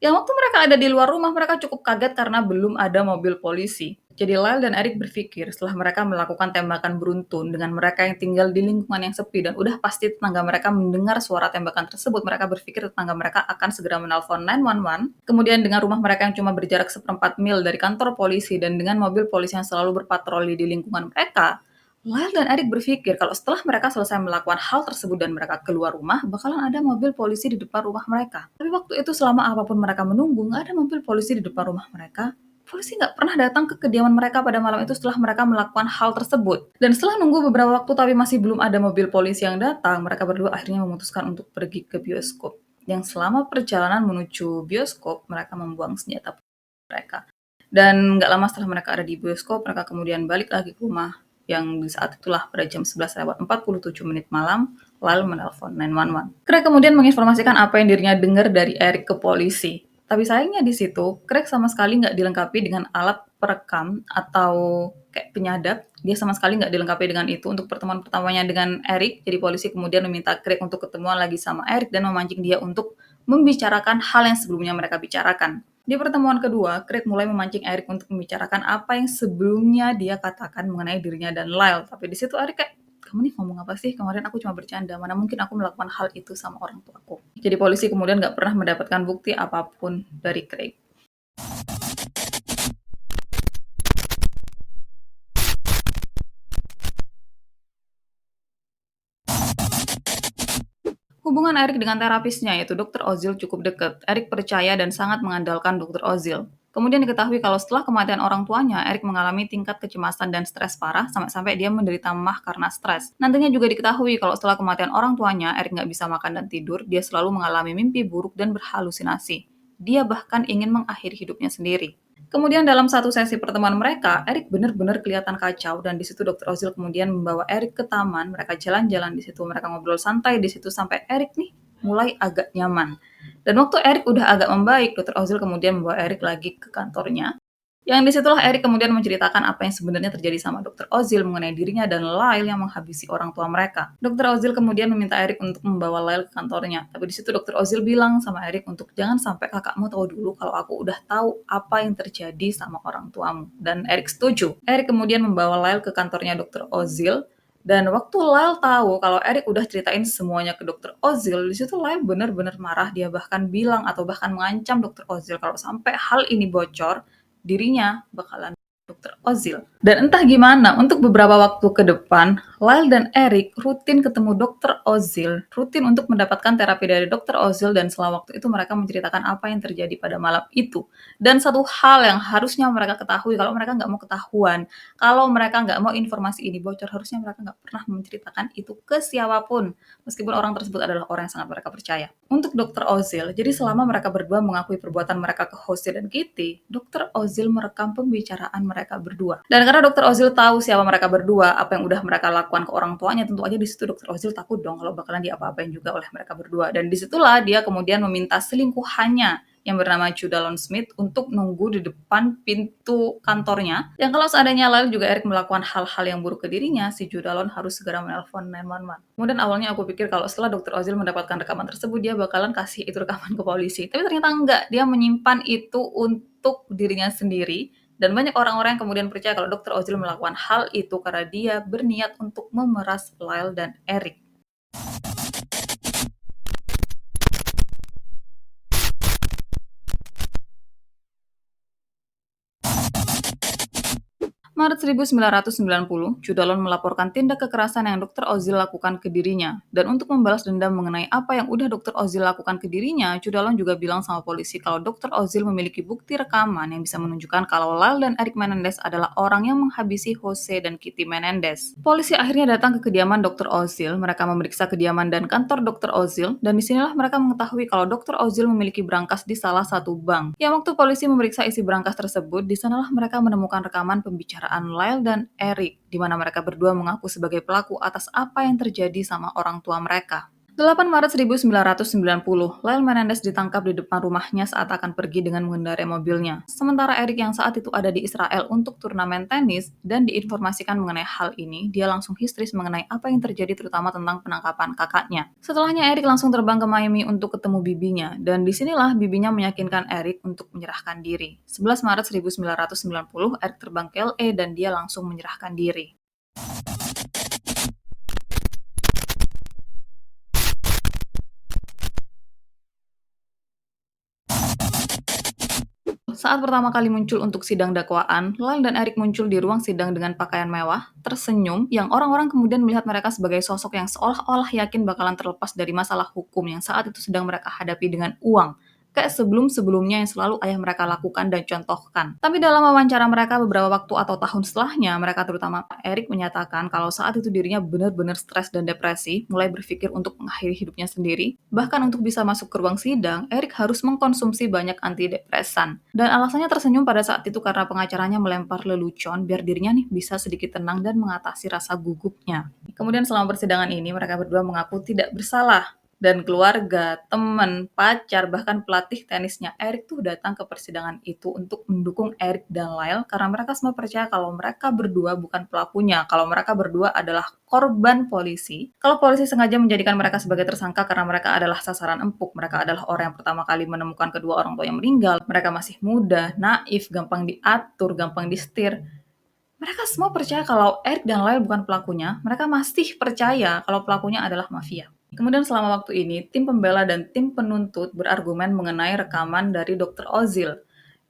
D: Yang waktu mereka ada di luar rumah, mereka cukup kaget karena belum ada mobil polisi. Jadi Lyle dan Eric berpikir setelah mereka melakukan tembakan beruntun dengan mereka yang tinggal di lingkungan yang sepi dan udah pasti tetangga mereka mendengar suara tembakan tersebut, mereka berpikir tetangga mereka akan segera menelpon 911. Kemudian dengan rumah mereka yang cuma berjarak 1/4 mil dari kantor polisi dan dengan mobil polisi yang selalu berpatroli di lingkungan mereka, Lyle dan Eric berpikir kalau setelah mereka selesai melakukan hal tersebut dan mereka keluar rumah, bakalan ada mobil polisi di depan rumah mereka. Tapi waktu itu selama apapun mereka menunggu, nggak ada mobil polisi di depan rumah mereka. Polisi nggak pernah datang ke kediaman mereka pada malam itu setelah mereka melakukan hal tersebut. Dan setelah nunggu beberapa waktu tapi masih belum ada mobil polisi yang datang, mereka berdua akhirnya memutuskan untuk pergi ke bioskop. Yang selama perjalanan menuju bioskop, mereka membuang senjata mereka. Dan nggak lama setelah mereka ada di bioskop, mereka kemudian balik lagi ke rumah yang di saat itulah pada jam 11:47 malam, lalu menelpon 911. Craig kemudian menginformasikan apa yang dirinya dengar dari Eric ke polisi. Tapi sayangnya di situ, Craig sama sekali nggak dilengkapi dengan alat perekam atau kayak penyadap. Dia sama sekali nggak dilengkapi dengan itu untuk pertemuan pertamanya dengan Eric. Jadi polisi kemudian meminta Craig untuk ketemuan lagi sama Eric dan memancing dia untuk membicarakan hal yang sebelumnya mereka bicarakan. Di pertemuan kedua, Craig mulai memancing Eric untuk membicarakan apa yang sebelumnya dia katakan mengenai dirinya dan Lyle. Tapi di situ Eric kayak, kamu nih ngomong apa sih? Kemarin aku cuma bercanda, mana mungkin aku melakukan hal itu sama orang tuaku. Jadi polisi kemudian nggak pernah mendapatkan bukti apapun dari Craig. Hubungan Eric dengan terapisnya yaitu Dr. Ozil cukup dekat. Eric percaya dan sangat mengandalkan Dr. Ozil. Kemudian diketahui kalau setelah kematian orang tuanya, Eric mengalami tingkat kecemasan dan stres parah sampai-sampai dia menderita mah karena stres. Nantinya juga diketahui kalau setelah kematian orang tuanya, Eric nggak bisa makan dan tidur, dia selalu mengalami mimpi buruk dan berhalusinasi. Dia bahkan ingin mengakhiri hidupnya sendiri. Kemudian dalam satu sesi pertemuan mereka, Eric benar-benar kelihatan kacau dan di situ Dr. Ozil kemudian membawa Eric ke taman, mereka jalan-jalan di situ, mereka ngobrol santai di situ sampai Eric nih mulai agak nyaman. Dan waktu Eric udah agak membaik, Dr. Ozil kemudian membawa Eric lagi ke kantornya. Yang disitulah Eric kemudian menceritakan apa yang sebenarnya terjadi sama Dr. Ozil mengenai dirinya dan Lyle yang menghabisi orang tua mereka. Dr. Ozil kemudian meminta Eric untuk membawa Lyle ke kantornya. Tapi di situ Dr. Ozil bilang sama Eric untuk jangan sampai kakakmu tahu dulu kalau aku udah tahu apa yang terjadi sama orang tuamu. Dan Eric setuju. Eric kemudian membawa Lyle ke kantornya Dr. Ozil. Dan waktu Lyle tahu kalau Eric udah ceritain semuanya ke Dr. Ozil, di situ Lyle benar-benar marah. Dia bahkan bilang atau bahkan mengancam Dr. Ozil kalau sampai hal ini bocor, dirinya bakalan Dr. Ozil. Dan entah gimana, untuk beberapa waktu ke depan, Lyle dan Eric rutin ketemu Dr. Ozil, rutin untuk mendapatkan terapi dari Dr. Ozil, dan setelah waktu itu mereka menceritakan apa yang terjadi pada malam itu. Dan satu hal yang harusnya mereka ketahui, kalau mereka nggak mau ketahuan, kalau mereka nggak mau informasi ini bocor, harusnya mereka nggak pernah menceritakan itu ke siapapun, meskipun orang tersebut adalah orang yang sangat mereka percaya. Untuk Dr. Ozil, jadi selama mereka berdua mengakui perbuatan mereka ke Jose dan Kitty, Dr. Ozil merekam pembicaraan mereka berdua. Dan karena Dr. Ozil tahu siapa mereka berdua, apa yang udah mereka lakukan ke orang tuanya, tentu aja di situ Dr. Ozil takut dong kalau bakalan diapa-apain juga oleh mereka berdua. Dan disitulah dia kemudian meminta selingkuhannya yang bernama Judalon Smith untuk nunggu di depan pintu kantornya. Yang kalau seandainya Lyle juga Eric melakukan hal-hal yang buruk ke dirinya, si Judalon harus segera menelpon 911. Kemudian awalnya aku pikir kalau setelah Dr. Ozil mendapatkan rekaman tersebut, dia bakalan kasih itu rekaman ke polisi. Tapi ternyata enggak, dia menyimpan itu untuk dirinya sendiri. Dan banyak orang-orang yang kemudian percaya kalau Dr. Ozil melakukan hal itu karena dia berniat untuk memeras Lyle dan Eric. Maret 1990, Judalon melaporkan tindak kekerasan yang Dr. Ozil lakukan ke dirinya. Dan untuk membalas dendam mengenai apa yang udah Dr. Ozil lakukan ke dirinya, Judalon juga bilang sama polisi kalau Dr. Ozil memiliki bukti rekaman yang bisa menunjukkan kalau Lyle dan Eric Menendez adalah orang yang menghabisi Jose dan Kitty Menendez. Polisi akhirnya datang ke kediaman Dr. Ozil, mereka memeriksa kediaman dan kantor Dr. Ozil, dan disinilah mereka mengetahui kalau Dr. Ozil memiliki brankas di salah satu bank. Ya, waktu polisi memeriksa isi brankas tersebut, di sanalah mereka menemukan rekaman pembicaraan Lyle dan Eric, di mana mereka berdua mengaku sebagai pelaku atas apa yang terjadi sama orang tua mereka. 8 Maret 1990, Lyle Menendez ditangkap di depan rumahnya saat akan pergi dengan mengendarai mobilnya. Sementara Eric yang saat itu ada di Israel untuk turnamen tenis dan diinformasikan mengenai hal ini, dia langsung histeris mengenai apa yang terjadi terutama tentang penangkapan kakaknya. Setelahnya Eric langsung terbang ke Miami untuk ketemu bibinya, dan disinilah bibinya meyakinkan Eric untuk menyerahkan diri. 11 Maret 1990, Eric terbang ke LA dan dia langsung menyerahkan diri. Saat pertama kali muncul untuk sidang dakwaan, Lyle dan Eric muncul di ruang sidang dengan pakaian mewah, tersenyum, yang orang-orang kemudian melihat mereka sebagai sosok yang seolah-olah yakin bakalan terlepas dari masalah hukum yang saat itu sedang mereka hadapi dengan uang. Kayak sebelum-sebelumnya yang selalu ayah mereka lakukan dan contohkan. Tapi dalam wawancara mereka beberapa waktu atau tahun setelahnya, mereka terutama Eric menyatakan kalau saat itu dirinya benar-benar stres dan depresi, mulai berpikir untuk mengakhiri hidupnya sendiri. Bahkan untuk bisa masuk ke ruang sidang, Eric harus mengkonsumsi banyak antidepresan. Dan alasannya tersenyum pada saat itu karena pengacaranya melempar lelucon biar dirinya nih bisa sedikit tenang dan mengatasi rasa gugupnya. Kemudian selama persidangan ini, mereka berdua mengaku tidak bersalah. Dan keluarga, teman, pacar, bahkan pelatih tenisnya Eric tuh datang ke persidangan itu untuk mendukung Eric dan Lyle karena mereka semua percaya kalau mereka berdua bukan pelakunya, kalau mereka berdua adalah korban polisi. Kalau polisi sengaja menjadikan mereka sebagai tersangka karena mereka adalah sasaran empuk, mereka adalah orang yang pertama kali menemukan kedua orang tua yang meninggal, mereka masih muda, naif, gampang diatur, gampang disetir. Mereka semua percaya kalau Eric dan Lyle bukan pelakunya, mereka masih percaya kalau pelakunya adalah mafia. Kemudian selama waktu ini, tim pembela dan tim penuntut berargumen mengenai rekaman dari Dr. Ozil.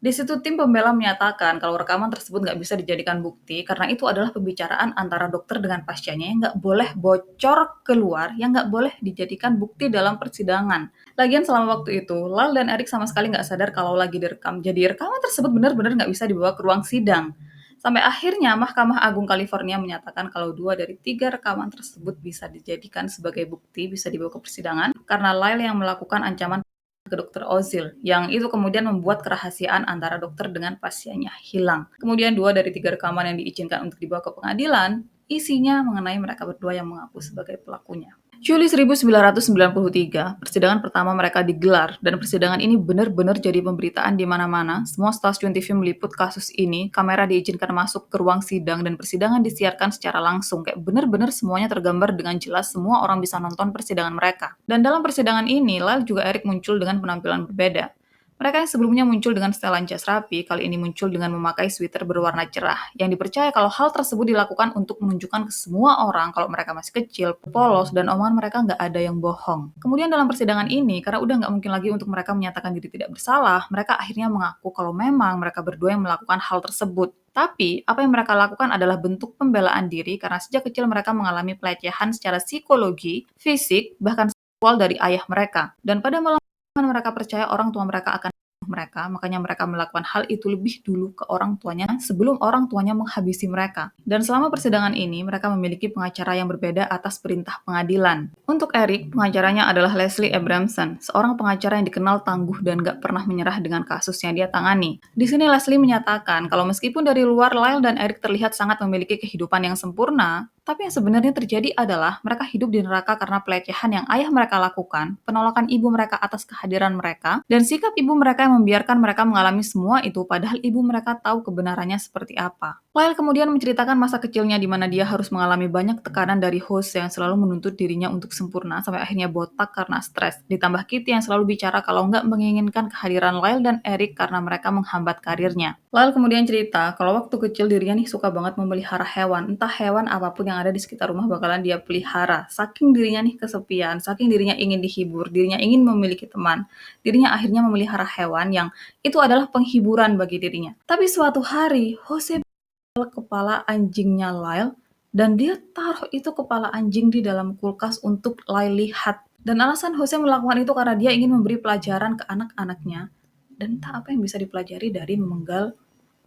D: Di situ tim pembela menyatakan kalau rekaman tersebut nggak bisa dijadikan bukti karena itu adalah pembicaraan antara dokter dengan pasiennya yang nggak boleh bocor keluar, yang nggak boleh dijadikan bukti dalam persidangan. Lagian selama waktu itu, Lyle dan Eric sama sekali nggak sadar kalau lagi direkam, jadi rekaman tersebut benar-benar nggak bisa dibawa ke ruang sidang. Sampai akhirnya Mahkamah Agung California menyatakan kalau 2 dari 3 rekaman tersebut bisa dijadikan sebagai bukti, bisa dibawa ke persidangan, karena Lyle yang melakukan ancaman ke Dr. Ozil, yang itu kemudian membuat kerahasiaan antara dokter dengan pasiennya hilang. Kemudian 2 dari 3 rekaman yang diizinkan untuk dibawa ke pengadilan, isinya mengenai mereka berdua yang mengaku sebagai pelakunya. Juli 1993, persidangan pertama mereka digelar, dan persidangan ini benar-benar jadi pemberitaan di mana-mana. Semua stasiun TV meliput kasus ini, kamera diizinkan masuk ke ruang sidang, dan persidangan disiarkan secara langsung. Kayak benar-benar semuanya tergambar dengan jelas, semua orang bisa nonton persidangan mereka. Dan dalam persidangan ini, Lyle juga Eric muncul dengan penampilan berbeda. Mereka yang sebelumnya muncul dengan setelan jas rapi, kali ini muncul dengan memakai sweater berwarna cerah, yang dipercaya kalau hal tersebut dilakukan untuk menunjukkan ke semua orang kalau mereka masih kecil, polos, dan omongan mereka nggak ada yang bohong. Kemudian dalam persidangan ini, karena udah nggak mungkin lagi untuk mereka menyatakan diri tidak bersalah, mereka akhirnya mengaku kalau memang mereka berdua yang melakukan hal tersebut. Tapi, apa yang mereka lakukan adalah bentuk pembelaan diri karena sejak kecil mereka mengalami pelecehan secara psikologi, fisik, bahkan seksual dari ayah mereka. Dan pada malam mereka percaya orang tua mereka akan mereka, makanya mereka melakukan hal itu lebih dulu ke orang tuanya sebelum orang tuanya menghabisi mereka. Dan selama persidangan ini, mereka memiliki pengacara yang berbeda atas perintah pengadilan. Untuk Eric, pengacaranya adalah Leslie Abramson, seorang pengacara yang dikenal tangguh dan gak pernah menyerah dengan kasus yang dia tangani. Di sini Leslie menyatakan kalau meskipun dari luar Lyle dan Eric terlihat sangat memiliki kehidupan yang sempurna, tapi yang sebenarnya terjadi adalah mereka hidup di neraka karena pelecehan yang ayah mereka lakukan, penolakan ibu mereka atas kehadiran mereka, dan sikap ibu mereka yang membiarkan mereka mengalami semua itu padahal ibu mereka tahu kebenarannya seperti apa. Lyle kemudian menceritakan masa kecilnya di mana dia harus mengalami banyak tekanan dari host yang selalu menuntut dirinya untuk sempurna sampai akhirnya botak karena stres. Ditambah Kitty yang selalu bicara kalau nggak menginginkan kehadiran Lyle dan Eric karena mereka menghambat karirnya. Lyle kemudian cerita kalau waktu kecil dirinya nih suka banget memelihara hewan, entah hewan apapun yang ada di sekitar rumah bakalan dia pelihara. Saking dirinya nih kesepian, saking dirinya ingin dihibur, dirinya ingin memiliki teman, dirinya akhirnya memelihara hewan yang itu adalah penghiburan bagi dirinya. Tapi suatu hari, Jose kepala anjingnya Lyle dan dia taruh itu kepala anjing di dalam kulkas untuk Lyle lihat. Dan alasan Jose melakukan itu karena dia ingin memberi pelajaran ke anak-anaknya. Dan entah apa yang bisa dipelajari dari memenggal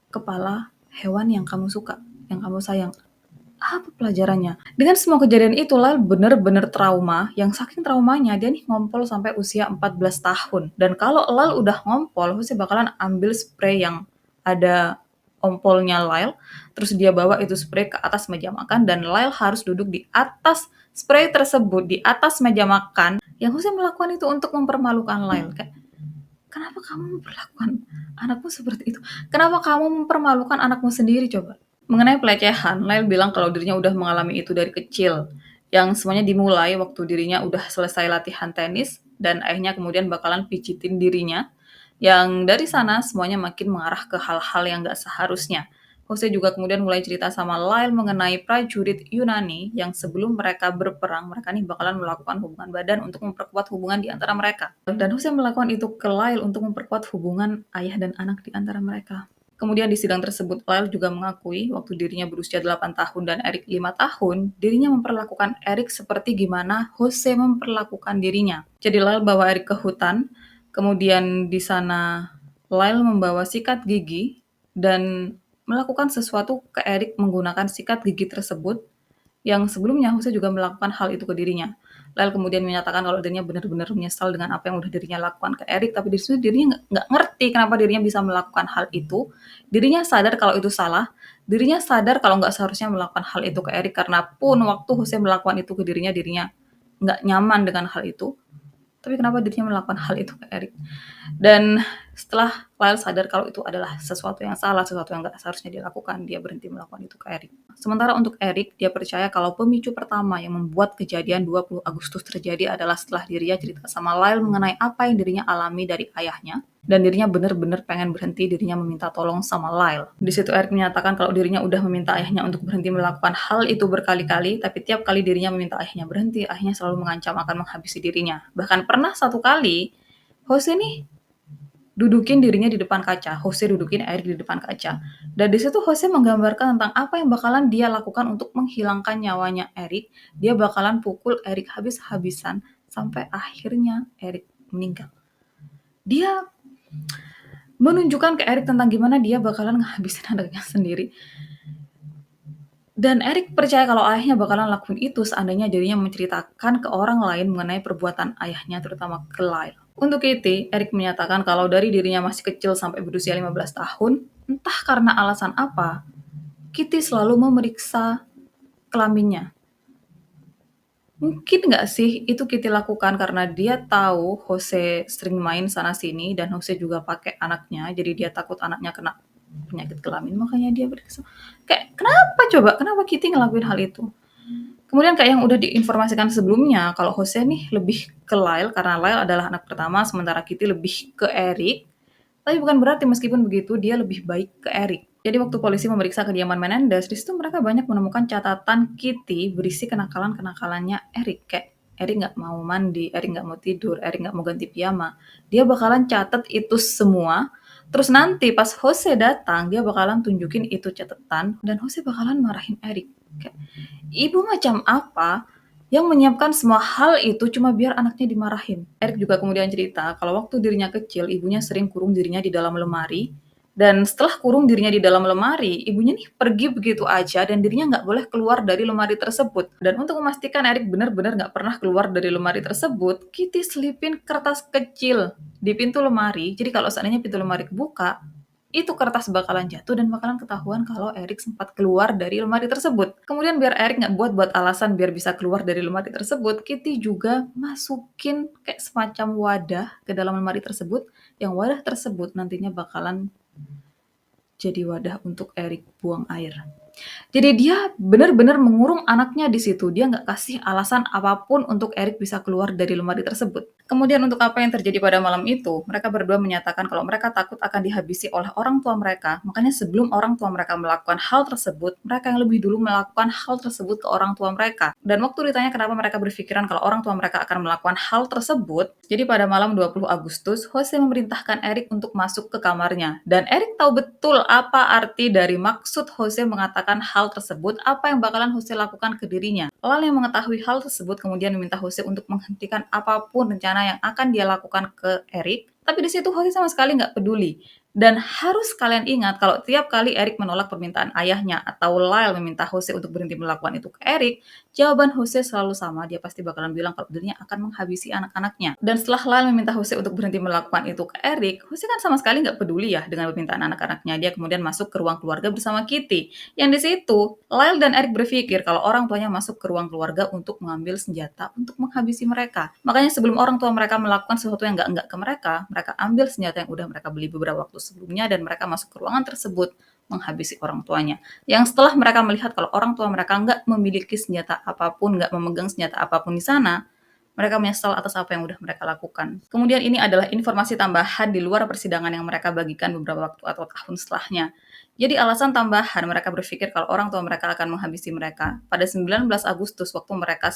D: kepala hewan yang kamu suka, yang kamu sayang. Apa pelajarannya? Dengan semua kejadian itu, Lyle bener-bener trauma, yang saking traumanya, dia nih ngompol sampai usia 14 tahun. Dan kalau Lyle udah ngompol, pasti bakalan ambil spray yang ada ompolnya Lyle, terus dia bawa itu spray ke atas meja makan dan Lyle harus duduk di atas spray tersebut, di atas meja makan, yang Jose melakukan itu untuk mempermalukan Lyle. Kayak, kenapa kamu memperlakukan anakmu seperti itu? Kenapa kamu mempermalukan anakmu sendiri coba? Mengenai pelecehan, Lyle bilang kalau dirinya udah mengalami itu dari kecil, yang semuanya dimulai waktu dirinya udah selesai latihan tenis, dan ayahnya kemudian bakalan pijitin dirinya, yang dari sana semuanya makin mengarah ke hal-hal yang gak seharusnya. Jose juga kemudian mulai cerita sama Lyle mengenai prajurit Yunani yang sebelum mereka berperang, mereka nih bakalan melakukan hubungan badan untuk memperkuat hubungan di antara mereka. Dan Jose melakukan itu ke Lyle untuk memperkuat hubungan ayah dan anak di antara mereka. Kemudian di sidang tersebut, Lyle juga mengakui waktu dirinya berusia 8 tahun dan Eric 5 tahun, dirinya memperlakukan Eric seperti gimana Jose memperlakukan dirinya. Jadi Lyle bawa Eric ke hutan, kemudian di sana Lyle membawa sikat gigi dan melakukan sesuatu ke Eric menggunakan sikat gigi tersebut, yang sebelumnya Jose juga melakukan hal itu ke dirinya. Lyle kemudian menyatakan kalau dirinya benar-benar menyesal dengan apa yang udah dirinya lakukan ke Eric, tapi di situ dirinya nggak ngerti kenapa dirinya bisa melakukan hal itu. Dirinya sadar kalau itu salah, dirinya sadar kalau nggak seharusnya melakukan hal itu ke Eric, karena pun waktu Jose melakukan itu ke dirinya nggak nyaman dengan hal itu. Tapi kenapa dirinya melakukan hal itu ke Eric? Dan setelah Lyle sadar kalau itu adalah sesuatu yang salah, sesuatu yang gak seharusnya dilakukan, dia berhenti melakukan itu ke Eric. Sementara untuk Eric, dia percaya kalau pemicu pertama yang membuat kejadian 20 Agustus terjadi adalah setelah dirinya cerita sama Lyle mengenai apa yang dirinya alami dari ayahnya, dan dirinya benar-benar pengen berhenti, dirinya meminta tolong sama Lyle. Di situ Eric menyatakan kalau dirinya udah meminta ayahnya untuk berhenti melakukan hal itu berkali-kali, tapi tiap kali dirinya meminta ayahnya berhenti, ayahnya selalu mengancam akan menghabisi dirinya. Bahkan pernah satu kali, Jose nih dudukin dirinya di depan kaca, Jose dudukin Eric di depan kaca. Dan di situ Jose menggambarkan tentang apa yang bakalan dia lakukan untuk menghilangkan nyawanya Eric. Dia bakalan pukul Eric habis-habisan sampai akhirnya Eric meninggal. Dia menunjukkan ke Eric tentang gimana dia bakalan ngehabisin anaknya sendiri. Dan Eric percaya kalau ayahnya bakalan lakuin itu seandainya dirinya menceritakan ke orang lain mengenai perbuatan ayahnya, terutama ke Lyle. Untuk Kitty, Eric menyatakan kalau dari dirinya masih kecil sampai berusia 15 tahun, entah karena alasan apa, Kitty selalu memeriksa kelaminnya. Mungkin nggak sih itu Kitty lakukan karena dia tahu Jose sering main sana-sini dan Jose juga pakai anaknya, jadi dia takut anaknya kena penyakit kelamin, makanya dia beriksa. Kayak, kenapa Kitty ngelakuin hal itu? Kemudian kayak yang udah diinformasikan sebelumnya, kalau Jose nih lebih ke Lyle, karena Lyle adalah anak pertama, sementara Kitty lebih ke Eric. Tapi bukan berarti meskipun begitu, dia lebih baik ke Eric. Jadi waktu polisi memeriksa kediaman Menendez, di situ mereka banyak menemukan catatan Kitty berisi kenakalan-kenakalannya Eric. Kayak Eric nggak mau mandi, Eric nggak mau tidur, Eric nggak mau ganti piyama. Dia bakalan catat itu semua. Terus nanti pas Jose datang, dia bakalan tunjukin itu catatan dan Jose bakalan marahin Eric. Kayak, ibu macam apa yang menyiapkan semua hal itu cuma biar anaknya dimarahin? Eric juga kemudian cerita kalau waktu dirinya kecil, ibunya sering kurung dirinya di dalam lemari. Dan setelah kurung dirinya di dalam lemari, ibunya nih pergi begitu aja dan dirinya nggak boleh keluar dari lemari tersebut. Dan untuk memastikan Eric benar-benar nggak pernah keluar dari lemari tersebut, Kitty selipin kertas kecil di pintu lemari. Jadi kalau seandainya pintu lemari kebuka, itu kertas bakalan jatuh dan bakalan ketahuan kalau Eric sempat keluar dari lemari tersebut. Kemudian biar Eric nggak buat alasan biar bisa keluar dari lemari tersebut, Kitty juga masukin kayak semacam wadah ke dalam lemari tersebut, yang wadah tersebut nantinya bakalan jadi wadah untuk Eric buang air. Jadi dia benar-benar mengurung anaknya di situ. Dia nggak kasih alasan apapun untuk Eric bisa keluar dari lemari tersebut. Kemudian untuk apa yang terjadi pada malam itu, mereka berdua menyatakan kalau mereka takut akan dihabisi oleh orang tua mereka. Makanya sebelum orang tua mereka melakukan hal tersebut, mereka yang lebih dulu melakukan hal tersebut ke orang tua mereka. Dan waktu ditanya kenapa mereka berpikiran kalau orang tua mereka akan melakukan hal tersebut, jadi pada malam 20 Agustus, Jose memerintahkan Eric untuk masuk ke kamarnya. Dan Eric tahu betul apa arti dari maksud Jose mengatakan hal tersebut, apa yang bakalan Jose lakukan ke dirinya. Lyle yang mengetahui hal tersebut kemudian meminta Jose untuk menghentikan apapun rencana yang akan dia lakukan ke Eric, tapi di situ Jose sama sekali nggak peduli. Dan harus kalian ingat kalau tiap kali Erik menolak permintaan ayahnya atau Lyle meminta Jose untuk berhenti melakukan itu ke Erik, jawaban Jose selalu sama, dia pasti bakalan bilang kalau dirinya akan menghabisi anak-anaknya. Dan setelah Lyle meminta Jose untuk berhenti melakukan itu ke Erik, Jose kan sama sekali nggak peduli ya dengan permintaan anak-anaknya. Dia kemudian masuk ke ruang keluarga bersama Kitty. Yang di situ, Lyle dan Erik berpikir kalau orang tuanya masuk ke ruang keluarga untuk mengambil senjata untuk menghabisi mereka. Makanya sebelum orang tua mereka melakukan sesuatu yang nggak ke mereka ambil senjata yang udah mereka beli beberapa waktu sebelumnya dan mereka masuk ke ruangan tersebut menghabisi orang tuanya. Yang setelah mereka melihat kalau orang tua mereka nggak memiliki senjata apapun, nggak memegang senjata apapun di sana, mereka menyesal atas apa yang udah mereka lakukan. Kemudian ini adalah informasi tambahan di luar persidangan yang mereka bagikan beberapa waktu atau tahun setelahnya. Jadi alasan tambahan mereka berpikir kalau orang tua mereka akan menghabisi mereka. Pada 19 Agustus waktu mereka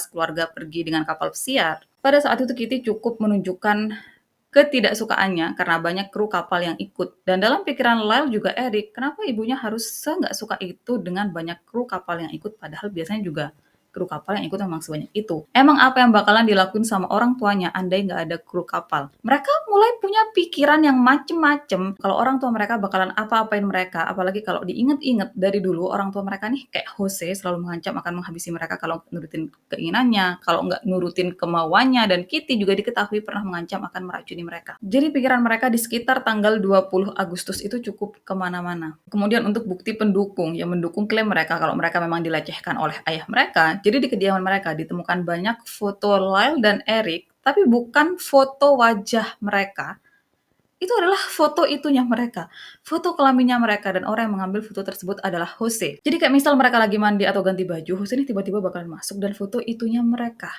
D: sekeluarga pergi dengan kapal pesiar, pada saat itu Kitty cukup menunjukkan ketidaksukaannya karena banyak kru kapal yang ikut. Dan dalam pikiran Lyle juga Erik, kenapa ibunya harus nggak suka itu dengan banyak kru kapal yang ikut, padahal biasanya juga kru kapal yang ikut memang sebanyak itu. Emang apa yang bakalan dilakuin sama orang tuanya andai nggak ada kru kapal? Mereka mulai punya pikiran yang macem-macem kalau orang tua mereka bakalan apa-apain mereka. Apalagi kalau diinget-inget dari dulu orang tua mereka nih kayak Jose selalu mengancam akan menghabisi mereka kalau nurutin keinginannya, kalau nggak nurutin kemauannya, dan Kitty juga diketahui pernah mengancam akan meracuni mereka. Jadi pikiran mereka di sekitar tanggal 20 Agustus itu cukup kemana-mana. Kemudian untuk bukti pendukung yang mendukung klaim mereka kalau mereka memang dilecehkan oleh ayah mereka, jadi di kediaman mereka ditemukan banyak foto Lyle dan Erik, tapi bukan foto wajah mereka. Itu adalah foto itunya mereka, foto kelaminnya mereka, dan orang yang mengambil foto tersebut adalah Jose. Jadi kayak misal mereka lagi mandi atau ganti baju, Jose ini tiba-tiba bakalan masuk dan foto itunya mereka.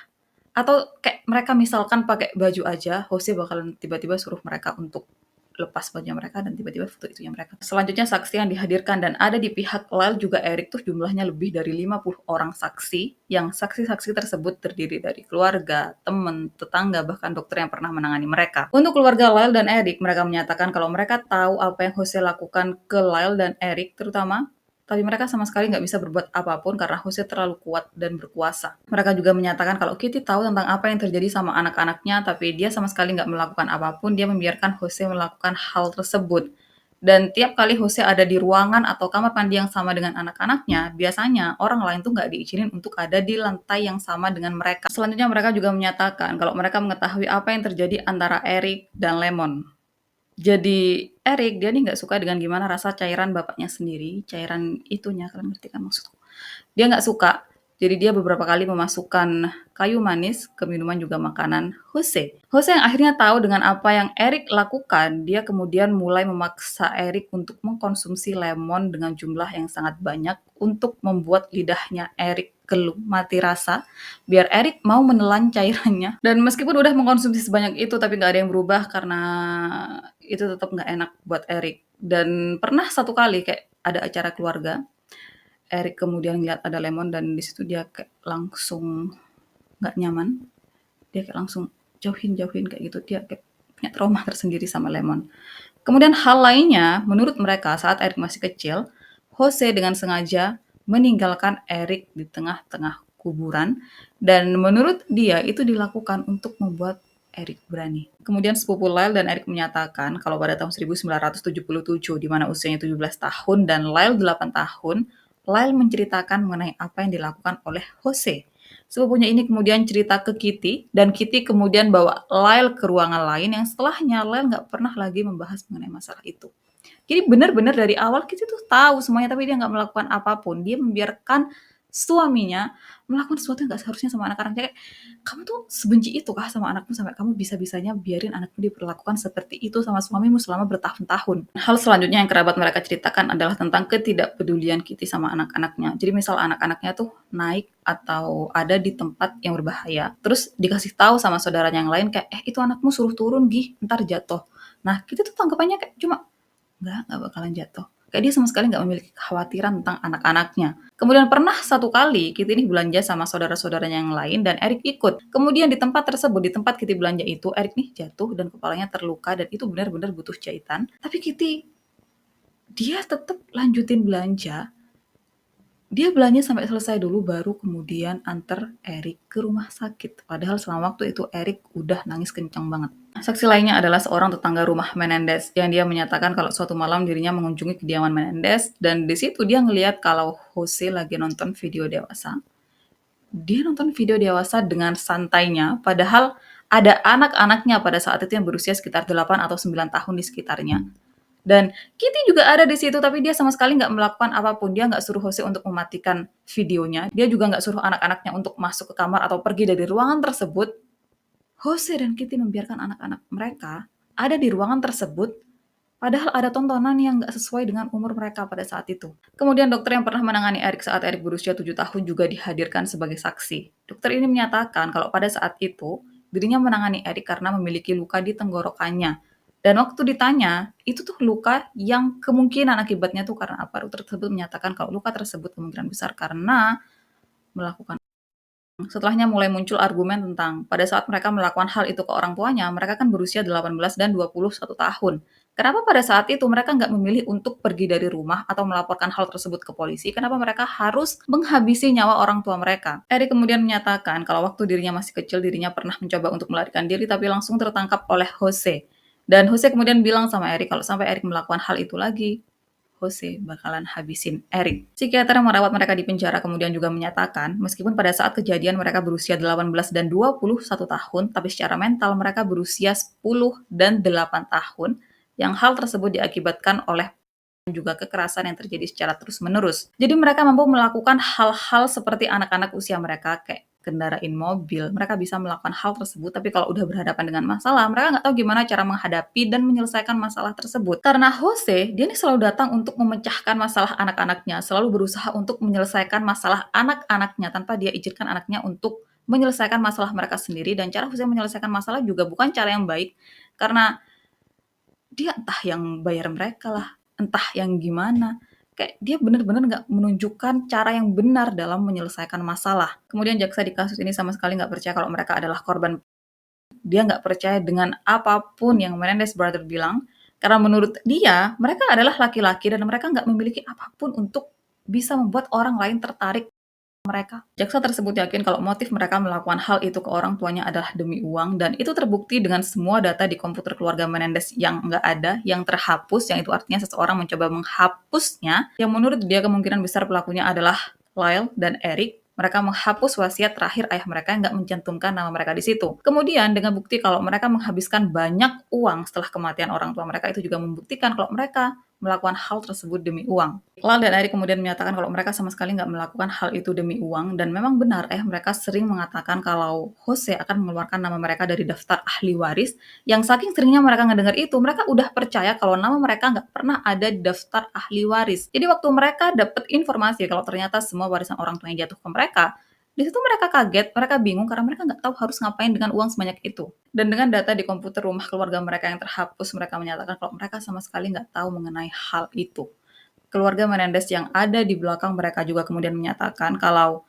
D: Atau kayak mereka misalkan pakai baju aja, Jose bakalan tiba-tiba suruh mereka untuk lepas baju mereka dan tiba-tiba foto itunya mereka. Selanjutnya saksi yang dihadirkan dan ada di pihak Lyle juga Erik tuh jumlahnya lebih dari 50 orang saksi, yang saksi-saksi tersebut terdiri dari keluarga, teman, tetangga, bahkan dokter yang pernah menangani mereka. Untuk keluarga Lyle dan Erik, mereka menyatakan kalau mereka tahu apa yang Jose lakukan ke Lyle dan Erik terutama, tapi mereka sama sekali nggak bisa berbuat apapun karena Jose terlalu kuat dan berkuasa. Mereka juga menyatakan kalau Kitty tahu tentang apa yang terjadi sama anak-anaknya, tapi dia sama sekali nggak melakukan apapun, dia membiarkan Jose melakukan hal tersebut. Dan tiap kali Jose ada di ruangan atau kamar mandi yang sama dengan anak-anaknya, biasanya orang lain tuh nggak diizinin untuk ada di lantai yang sama dengan mereka. Selanjutnya mereka juga menyatakan kalau mereka mengetahui apa yang terjadi antara Erik dan Lemon. Jadi Erik dia nih nggak suka dengan gimana rasa cairan bapaknya sendiri, cairan itunya, kalian ngerti kan maksudku? Dia nggak suka, jadi dia beberapa kali memasukkan kayu manis ke minuman juga makanan Jose. Jose yang akhirnya tahu dengan apa yang Erik lakukan, dia kemudian mulai memaksa Erik untuk mengkonsumsi lemon dengan jumlah yang sangat banyak untuk membuat lidahnya Erik keluh mati rasa, biar Erik mau menelan cairannya. Dan meskipun udah mengkonsumsi sebanyak itu, tapi nggak ada yang berubah karena itu tetap nggak enak buat Erik. Dan pernah satu kali kayak ada acara keluarga, Erik kemudian lihat ada lemon dan di situ dia kayak langsung nggak nyaman. Dia kayak langsung jauhin kayak gitu. Dia kayak punya trauma tersendiri sama lemon. Kemudian hal lainnya, menurut mereka saat Erik masih kecil, Jose dengan sengaja meninggalkan Erik di tengah-tengah kuburan, dan menurut dia itu dilakukan untuk membuat Erik berani. Kemudian sepupu Lyle dan Erik menyatakan kalau pada tahun 1977, di mana usianya 17 tahun dan Lyle 8 tahun, Lyle menceritakan mengenai apa yang dilakukan oleh Jose. Sepupunya ini kemudian cerita ke Kitty, dan Kitty kemudian bawa Lyle ke ruangan lain yang setelahnya Lyle nggak pernah lagi membahas mengenai masalah itu. Jadi benar-benar dari awal Kitty tuh tahu semuanya, tapi dia nggak melakukan apapun. Dia membiarkan suaminya melakukan sesuatu yang nggak seharusnya sama anak-anaknya. Kayak, kamu tuh sebenci itu kah sama anakmu sampai kamu bisa-bisanya biarin anakmu diperlakukan seperti itu sama suamimu selama bertahun-tahun. Hal selanjutnya yang kerabat mereka ceritakan adalah tentang ketidakpedulian Kitty sama anak-anaknya. Jadi misal anak-anaknya tuh naik atau ada di tempat yang berbahaya, terus dikasih tahu sama saudaranya yang lain kayak, itu anakmu suruh turun gih, ntar jatuh. Nah, Kitty tuh tanggapannya kayak cuma, nggak bakalan jatuh. Kayak dia sama sekali nggak memiliki kekhawatiran tentang anak-anaknya. Kemudian pernah satu kali Kitty ini belanja sama saudara-saudaranya yang lain dan Erik ikut. Kemudian di tempat tersebut, di tempat Kitty belanja itu, Erik nih jatuh dan kepalanya terluka dan itu benar-benar butuh jahitan. Tapi Kitty, dia tetap lanjutin belanja Dia belanja sampai selesai dulu baru kemudian antar Erik ke rumah sakit. Padahal selama waktu itu Erik udah nangis kencang banget. Saksi lainnya adalah seorang tetangga rumah Menendez yang dia menyatakan kalau suatu malam dirinya mengunjungi kediaman Menendez dan di situ dia ngelihat kalau Jose lagi nonton video dewasa. Dia nonton video dewasa dengan santainya, padahal ada anak-anaknya pada saat itu yang berusia sekitar 8 atau 9 tahun di sekitarnya. Dan Kitty juga ada di situ, tapi dia sama sekali nggak melakukan apapun. Dia nggak suruh Jose untuk mematikan videonya. Dia juga nggak suruh anak-anaknya untuk masuk ke kamar atau pergi dari ruangan tersebut. Jose dan Kitty membiarkan anak-anak mereka ada di ruangan tersebut, padahal ada tontonan yang nggak sesuai dengan umur mereka pada saat itu. Kemudian dokter yang pernah menangani Erik saat Erik berusia 7 tahun juga dihadirkan sebagai saksi. Dokter ini menyatakan kalau pada saat itu, dirinya menangani Erik karena memiliki luka di tenggorokannya. Dan waktu ditanya, itu tuh luka yang kemungkinan akibatnya tuh karena apa? Dokter tersebut menyatakan kalau luka tersebut kemungkinan besar karena melakukan. Setelahnya mulai muncul argumen tentang pada saat mereka melakukan hal itu ke orang tuanya, mereka kan berusia 18 dan 21 tahun. Kenapa pada saat itu mereka nggak memilih untuk pergi dari rumah atau melaporkan hal tersebut ke polisi? Kenapa mereka harus menghabisi nyawa orang tua mereka? Erik kemudian menyatakan kalau waktu dirinya masih kecil, dirinya pernah mencoba untuk melarikan diri tapi langsung tertangkap oleh Jose. Dan Jose kemudian bilang sama Erik kalau sampai Erik melakukan hal itu lagi, Jose bakalan habisin Erik. Psikiater yang merawat mereka di penjara kemudian juga menyatakan, meskipun pada saat kejadian mereka berusia 18 dan 21 tahun, tapi secara mental mereka berusia 10 dan 8 tahun, yang hal tersebut diakibatkan oleh juga kekerasan yang terjadi secara terus-menerus. Jadi mereka mampu melakukan hal-hal seperti anak-anak usia mereka, kayak kendarain mobil, mereka bisa melakukan hal tersebut, tapi kalau udah berhadapan dengan masalah, mereka nggak tahu gimana cara menghadapi dan menyelesaikan masalah tersebut. Karena Jose, dia ini selalu datang untuk memecahkan masalah anak-anaknya, selalu berusaha untuk menyelesaikan masalah anak-anaknya tanpa dia izinkan anaknya untuk menyelesaikan masalah mereka sendiri, dan cara Jose menyelesaikan masalah juga bukan cara yang baik, karena dia entah yang bayar mereka lah, entah yang gimana. Kayak dia benar-benar nggak menunjukkan cara yang benar dalam menyelesaikan masalah. Kemudian jaksa di kasus ini sama sekali nggak percaya kalau mereka adalah korban. Dia nggak percaya dengan apapun yang Menendez Brother bilang, karena menurut dia, mereka adalah laki-laki dan mereka nggak memiliki apapun untuk bisa membuat orang lain tertarik mereka. Jaksa tersebut yakin kalau motif mereka melakukan hal itu ke orang tuanya adalah demi uang, dan itu terbukti dengan semua data di komputer keluarga Menendez yang nggak ada, yang terhapus, yang itu artinya seseorang mencoba menghapusnya, yang menurut dia kemungkinan besar pelakunya adalah Lyle dan Erik. Mereka menghapus wasiat terakhir ayah mereka yang nggak mencantumkan nama mereka di situ. Kemudian dengan bukti kalau mereka menghabiskan banyak uang setelah kematian orang tua mereka, itu juga membuktikan kalau mereka melakukan hal tersebut demi uang. Lal dan Erik kemudian menyatakan kalau mereka sama sekali nggak melakukan hal itu demi uang, dan memang benar mereka sering mengatakan kalau Jose akan mengeluarkan nama mereka dari daftar ahli waris, yang saking seringnya mereka ngedengar itu, mereka udah percaya kalau nama mereka nggak pernah ada di daftar ahli waris. Jadi waktu mereka dapat informasi kalau ternyata semua warisan orang tuanya jatuh ke mereka, di situ mereka kaget, mereka bingung karena mereka nggak tahu harus ngapain dengan uang sebanyak itu. Dan dengan data di komputer rumah keluarga mereka yang terhapus, mereka menyatakan kalau mereka sama sekali nggak tahu mengenai hal itu. Keluarga Menendez yang ada di belakang mereka juga kemudian menyatakan kalau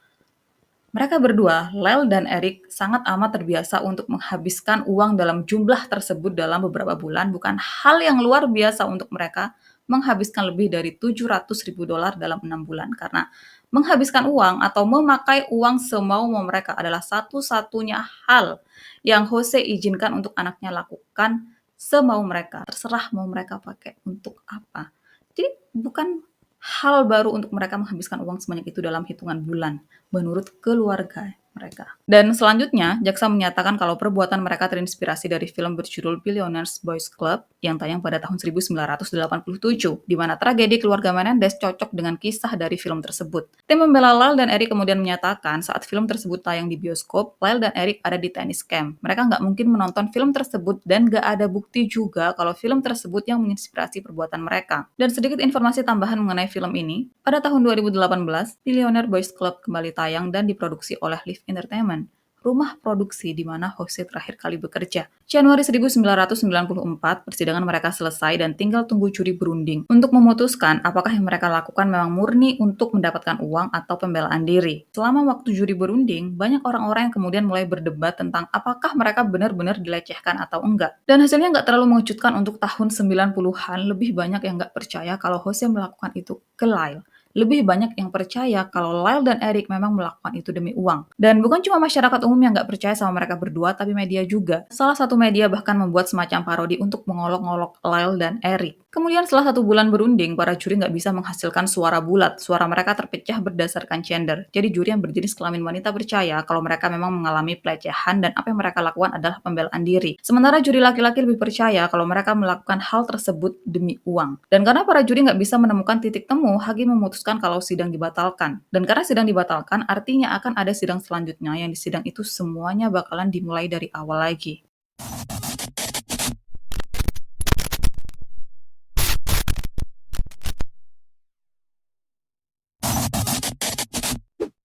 D: mereka berdua, Lel dan Erik, sangat amat terbiasa untuk menghabiskan uang dalam jumlah tersebut dalam beberapa bulan. Bukan hal yang luar biasa untuk mereka menghabiskan lebih dari $700.000 dalam 6 bulan. Karena menghabiskan uang atau memakai uang semau mereka adalah satu-satunya hal yang Jose izinkan untuk anaknya lakukan semau mereka. Terserah mau mereka pakai untuk apa. Jadi bukan hal baru untuk mereka menghabiskan uang sebanyak itu dalam hitungan bulan, menurut keluarga mereka. Dan selanjutnya, jaksa menyatakan kalau perbuatan mereka terinspirasi dari film berjudul Billionaires Boys Club yang tayang pada tahun 1987, di mana tragedi keluarga Menendez cocok dengan kisah dari film tersebut. Tim pembela Lyle dan Erik kemudian menyatakan saat film tersebut tayang di bioskop, Lyle dan Erik ada di tenis camp. Mereka nggak mungkin menonton film tersebut dan nggak ada bukti juga kalau film tersebut yang menginspirasi perbuatan mereka. Dan sedikit informasi tambahan mengenai film ini, pada tahun 2018, Billionaire Boys Club kembali tayang dan diproduksi oleh Live Entertainment, rumah produksi di mana Jose terakhir kali bekerja. Januari 1994, persidangan mereka selesai dan tinggal tunggu juri berunding untuk memutuskan apakah yang mereka lakukan memang murni untuk mendapatkan uang atau pembelaan diri. Selama waktu juri berunding, banyak orang-orang yang kemudian mulai berdebat tentang apakah mereka benar-benar dilecehkan atau enggak. Dan hasilnya nggak terlalu mengejutkan untuk tahun 90-an, lebih banyak yang nggak percaya kalau Jose melakukan itu ke Lyle. lebih banyak yang percaya kalau Lyle dan Eric memang melakukan itu demi uang. Dan bukan cuma masyarakat umum yang nggak percaya sama mereka berdua, tapi media juga. Salah satu media bahkan membuat semacam parodi untuk mengolok-ngolok Lyle dan Eric. Kemudian setelah 1 bulan berunding, para juri nggak bisa menghasilkan suara bulat. Suara mereka terpecah berdasarkan gender. Jadi juri yang berjenis kelamin wanita percaya kalau mereka memang mengalami pelecehan dan apa yang mereka lakukan adalah pembelaan diri. Sementara juri laki-laki lebih percaya kalau mereka melakukan hal tersebut demi uang. Dan karena para juri nggak bisa menemukan titik temu, hakim memutuskan kalau sidang dibatalkan. Dan karena sidang dibatalkan, artinya akan ada sidang selanjutnya yang di sidang itu semuanya bakalan dimulai dari awal lagi.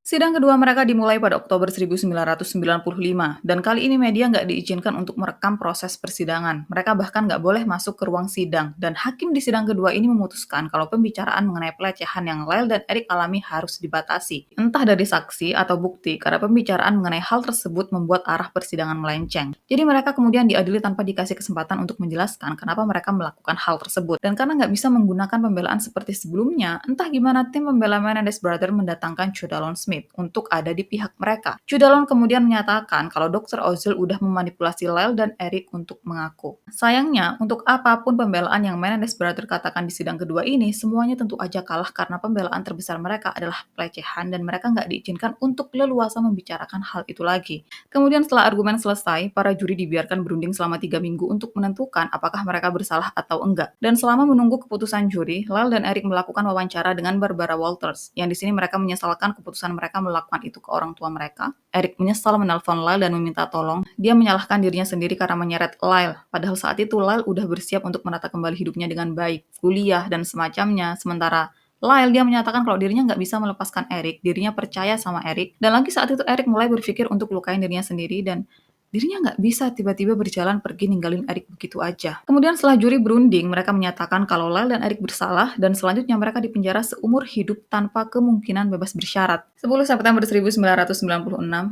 D: Sidang kedua mereka dimulai pada Oktober 1995, dan kali ini media nggak diizinkan untuk merekam proses persidangan. Mereka bahkan nggak boleh masuk ke ruang sidang, dan hakim di sidang kedua ini memutuskan kalau pembicaraan mengenai pelecehan yang Lyle dan Eric alami harus dibatasi. Entah dari saksi atau bukti, karena pembicaraan mengenai hal tersebut membuat arah persidangan melenceng. Jadi mereka kemudian diadili tanpa dikasih kesempatan untuk menjelaskan kenapa mereka melakukan hal tersebut. Dan karena nggak bisa menggunakan pembelaan seperti sebelumnya, entah gimana tim pembela Menendez Brothers mendatangkan Judalon Smith untuk ada di pihak mereka. Judalon kemudian menyatakan kalau Dr. Ozil udah memanipulasi Lyle dan Eric untuk mengaku. Sayangnya, untuk apapun pembelaan yang Menendez Brothers katakan di sidang kedua ini, semuanya tentu aja kalah karena pembelaan terbesar mereka adalah pelecehan dan mereka nggak diizinkan untuk leluasa membicarakan hal itu lagi. Kemudian setelah argumen selesai, para juri dibiarkan berunding selama 3 minggu untuk menentukan apakah mereka bersalah atau enggak. Dan selama menunggu keputusan juri, Lyle dan Eric melakukan wawancara dengan Barbara Walters, yang di sini mereka menyesalkan keputusan mereka melakukan itu ke orang tua mereka. Eric menyesal menelpon Lyle dan meminta tolong. Dia menyalahkan dirinya sendiri karena menyeret Lyle. Padahal saat itu Lyle udah bersiap untuk menata kembali hidupnya dengan baik, kuliah dan semacamnya. Sementara Lyle dia menyatakan kalau dirinya nggak bisa melepaskan Eric, dirinya percaya sama Eric. Dan lagi saat itu Eric mulai berpikir untuk lukain dirinya sendiri dan dirinya nggak bisa tiba-tiba berjalan pergi ninggalin Eric begitu aja. Kemudian setelah juri berunding, mereka menyatakan kalau Lyle dan Eric bersalah dan selanjutnya mereka dipenjara seumur hidup tanpa kemungkinan bebas bersyarat. 10 September 1996,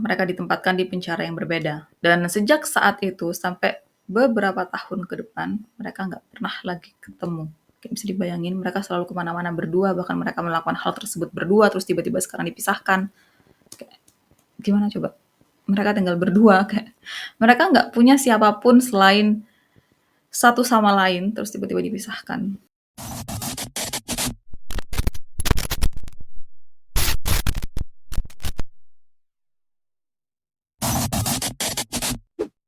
D: mereka ditempatkan di penjara yang berbeda. Dan sejak saat itu sampai beberapa tahun ke depan, mereka nggak pernah lagi ketemu. Kayak bisa dibayangin, mereka selalu kemana-mana berdua, bahkan mereka melakukan hal tersebut berdua, terus tiba-tiba sekarang dipisahkan. Kayak, gimana coba? Mereka tinggal berdua, kayak mereka nggak punya siapapun selain satu sama lain, terus tiba-tiba dipisahkan.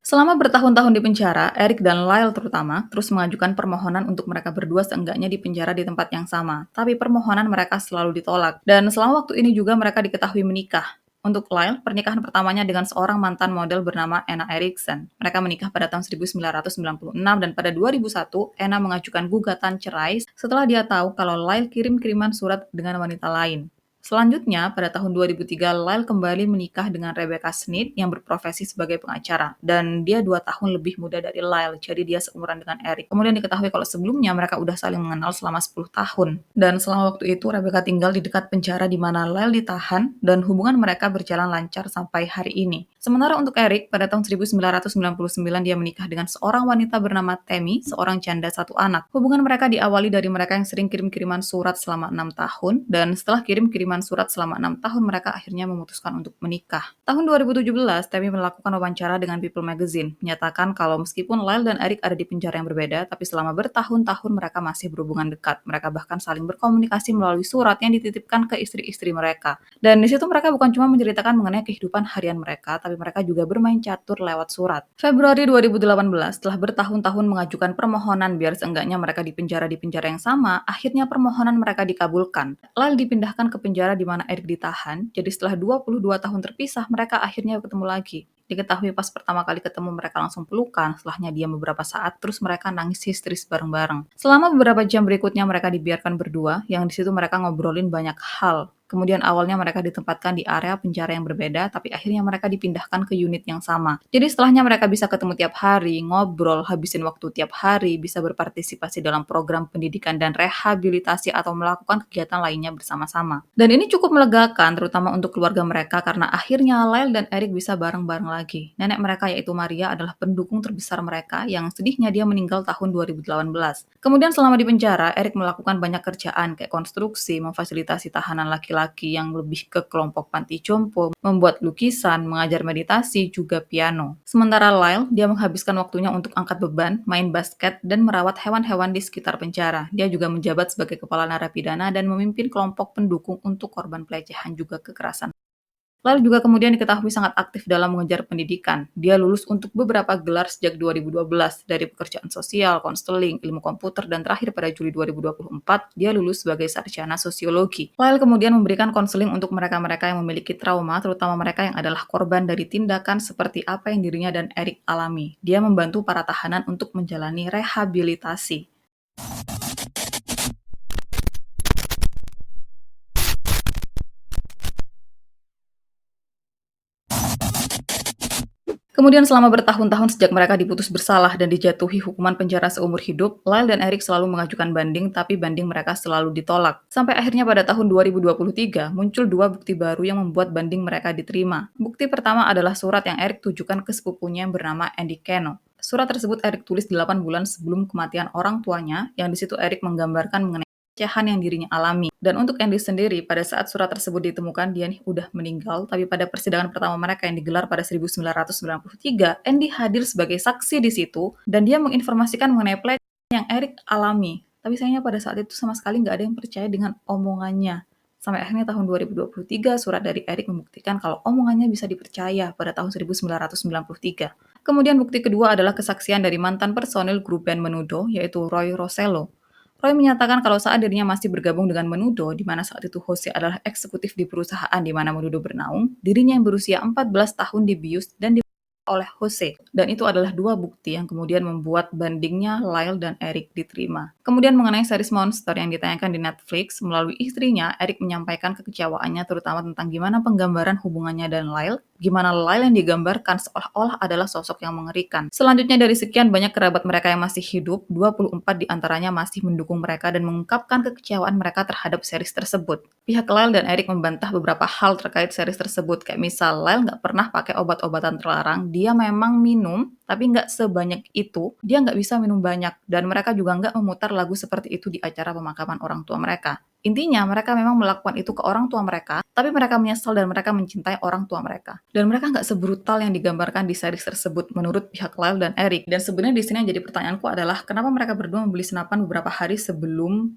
D: Selama bertahun-tahun di penjara, Eric dan Lyle terutama terus mengajukan permohonan untuk mereka berdua seenggaknya di penjara di tempat yang sama. Tapi permohonan mereka selalu ditolak. Dan selama waktu ini juga mereka diketahui menikah. Untuk Lyle, pernikahan pertamanya dengan seorang mantan model bernama Anna Erickson. Mereka menikah pada tahun 1996 dan pada 2001, Anna mengajukan gugatan cerai setelah dia tahu kalau Lyle kirim-kiriman surat dengan wanita lain. Selanjutnya, pada tahun 2003, Lyle kembali menikah dengan Rebecca Smith yang berprofesi sebagai pengacara. Dan dia 2 tahun lebih muda dari Lyle, jadi dia seumuran dengan Eric. Kemudian diketahui kalau sebelumnya mereka udah saling mengenal selama 10 tahun. Dan selama waktu itu, Rebecca tinggal di dekat penjara di mana Lyle ditahan, dan hubungan mereka berjalan lancar sampai hari ini. Sementara untuk Eric, pada tahun 1999 dia menikah dengan seorang wanita bernama Tammy, seorang janda 1 anak. Hubungan mereka diawali dari mereka yang sering kirim-kiriman surat selama 6 tahun, dan setelah kirim-kiriman surat selama 6 tahun, mereka akhirnya memutuskan untuk menikah. Tahun 2017, Tammy melakukan wawancara dengan People Magazine, menyatakan kalau meskipun Lyle dan Eric ada di penjara yang berbeda, tapi selama bertahun-tahun mereka masih berhubungan dekat. Mereka bahkan saling berkomunikasi melalui surat yang dititipkan ke istri-istri mereka. Dan di situ mereka bukan cuma menceritakan mengenai kehidupan harian mereka, tapi mereka juga bermain catur lewat surat. Februari 2018, setelah bertahun-tahun mengajukan permohonan biar seenggaknya mereka di penjara yang sama, akhirnya permohonan mereka dikabulkan. Lyle dipindahkan ke penjara di mana Eric ditahan, jadi setelah 22 tahun terpisah, mereka akhirnya ketemu lagi. Diketahui pas pertama kali ketemu mereka langsung pelukan, setelahnya diam beberapa saat, terus mereka nangis histeris bareng-bareng. Selama beberapa jam berikutnya mereka dibiarkan berdua, yang di situ mereka ngobrolin banyak hal. Kemudian awalnya mereka ditempatkan di area penjara yang berbeda, tapi akhirnya mereka dipindahkan ke unit yang sama. Jadi setelahnya mereka bisa ketemu tiap hari, ngobrol, habisin waktu tiap hari, bisa berpartisipasi dalam program pendidikan dan rehabilitasi atau melakukan kegiatan lainnya bersama-sama. Dan ini cukup melegakan, terutama untuk keluarga mereka karena akhirnya Lyle dan Eric bisa bareng-bareng lagi. Nenek mereka yaitu Maria adalah pendukung terbesar mereka yang sedihnya dia meninggal tahun 2018. Kemudian selama di penjara, Eric melakukan banyak kerjaan kayak konstruksi, memfasilitasi tahanan laki-laki yang lebih ke kelompok panti jompo, membuat lukisan, mengajar meditasi, juga piano. Sementara Lyle, dia menghabiskan waktunya untuk angkat beban, main basket, dan merawat hewan-hewan di sekitar penjara. Dia juga menjabat sebagai kepala narapidana dan memimpin kelompok pendukung untuk korban pelecehan juga kekerasan. Lalu juga kemudian diketahui sangat aktif dalam mengejar pendidikan. Dia lulus untuk beberapa gelar sejak 2012, dari pekerjaan sosial, konseling, ilmu komputer, dan terakhir pada Juli 2024, dia lulus sebagai sarjana sosiologi. Lyle kemudian memberikan konseling untuk mereka-mereka yang memiliki trauma, terutama mereka yang adalah korban dari tindakan seperti apa yang dirinya dan Eric alami. Dia membantu para tahanan untuk menjalani rehabilitasi. Kemudian selama bertahun-tahun sejak mereka diputus bersalah dan dijatuhi hukuman penjara seumur hidup, Lyle dan Eric selalu mengajukan banding, tapi banding mereka selalu ditolak. Sampai akhirnya pada tahun 2023, muncul dua bukti baru yang membuat banding mereka diterima. Bukti pertama adalah surat yang Eric tujukan ke sepupunya yang bernama Andy Keno. Surat tersebut Eric tulis 8 bulan sebelum kematian orang tuanya, yang di situ Eric menggambarkan mengenai pelecehan yang dirinya alami. Dan untuk Andy sendiri, pada saat surat tersebut ditemukan, dia udah meninggal, tapi pada persidangan pertama mereka yang digelar pada 1993, Andy hadir sebagai saksi di situ, dan dia menginformasikan mengenai pelecehan yang Eric alami. Tapi sayangnya pada saat itu sama sekali nggak ada yang percaya dengan omongannya. Sampai akhirnya tahun 2023, surat dari Eric membuktikan kalau omongannya bisa dipercaya pada tahun 1993. Kemudian bukti kedua adalah kesaksian dari mantan personil grup band Menudo, yaitu Roy Rosello. Roy menyatakan kalau saat dirinya masih bergabung dengan Menudo, di mana saat itu Jose adalah eksekutif di perusahaan di mana Menudo bernaung, dirinya yang berusia 14 tahun dibius dan oleh Jose. Dan itu adalah dua bukti yang kemudian membuat bandingnya Lyle dan Eric diterima. Kemudian mengenai series Monster yang ditayangkan di Netflix, melalui istrinya, Eric menyampaikan kekecewaannya terutama tentang gimana penggambaran hubungannya dan Lyle, gimana Lyle yang digambarkan seolah-olah adalah sosok yang mengerikan. Selanjutnya dari sekian banyak kerabat mereka yang masih hidup, 24 diantaranya masih mendukung mereka dan mengungkapkan kekecewaan mereka terhadap series tersebut. Pihak Lyle dan Eric membantah beberapa hal terkait series tersebut, kayak misal Lyle nggak pernah pakai obat-obatan terlarang, dia memang minum, tapi nggak sebanyak itu, dia nggak bisa minum banyak, dan mereka juga nggak memutar lagu seperti itu di acara pemakaman orang tua mereka. Intinya, mereka memang melakukan itu ke orang tua mereka, tapi mereka menyesal dan mereka mencintai orang tua mereka. Dan mereka nggak sebrutal yang digambarkan di series tersebut menurut pihak Lyle dan Eric. Dan sebenarnya di sini yang jadi pertanyaanku adalah, kenapa mereka berdua membeli senapan beberapa hari sebelum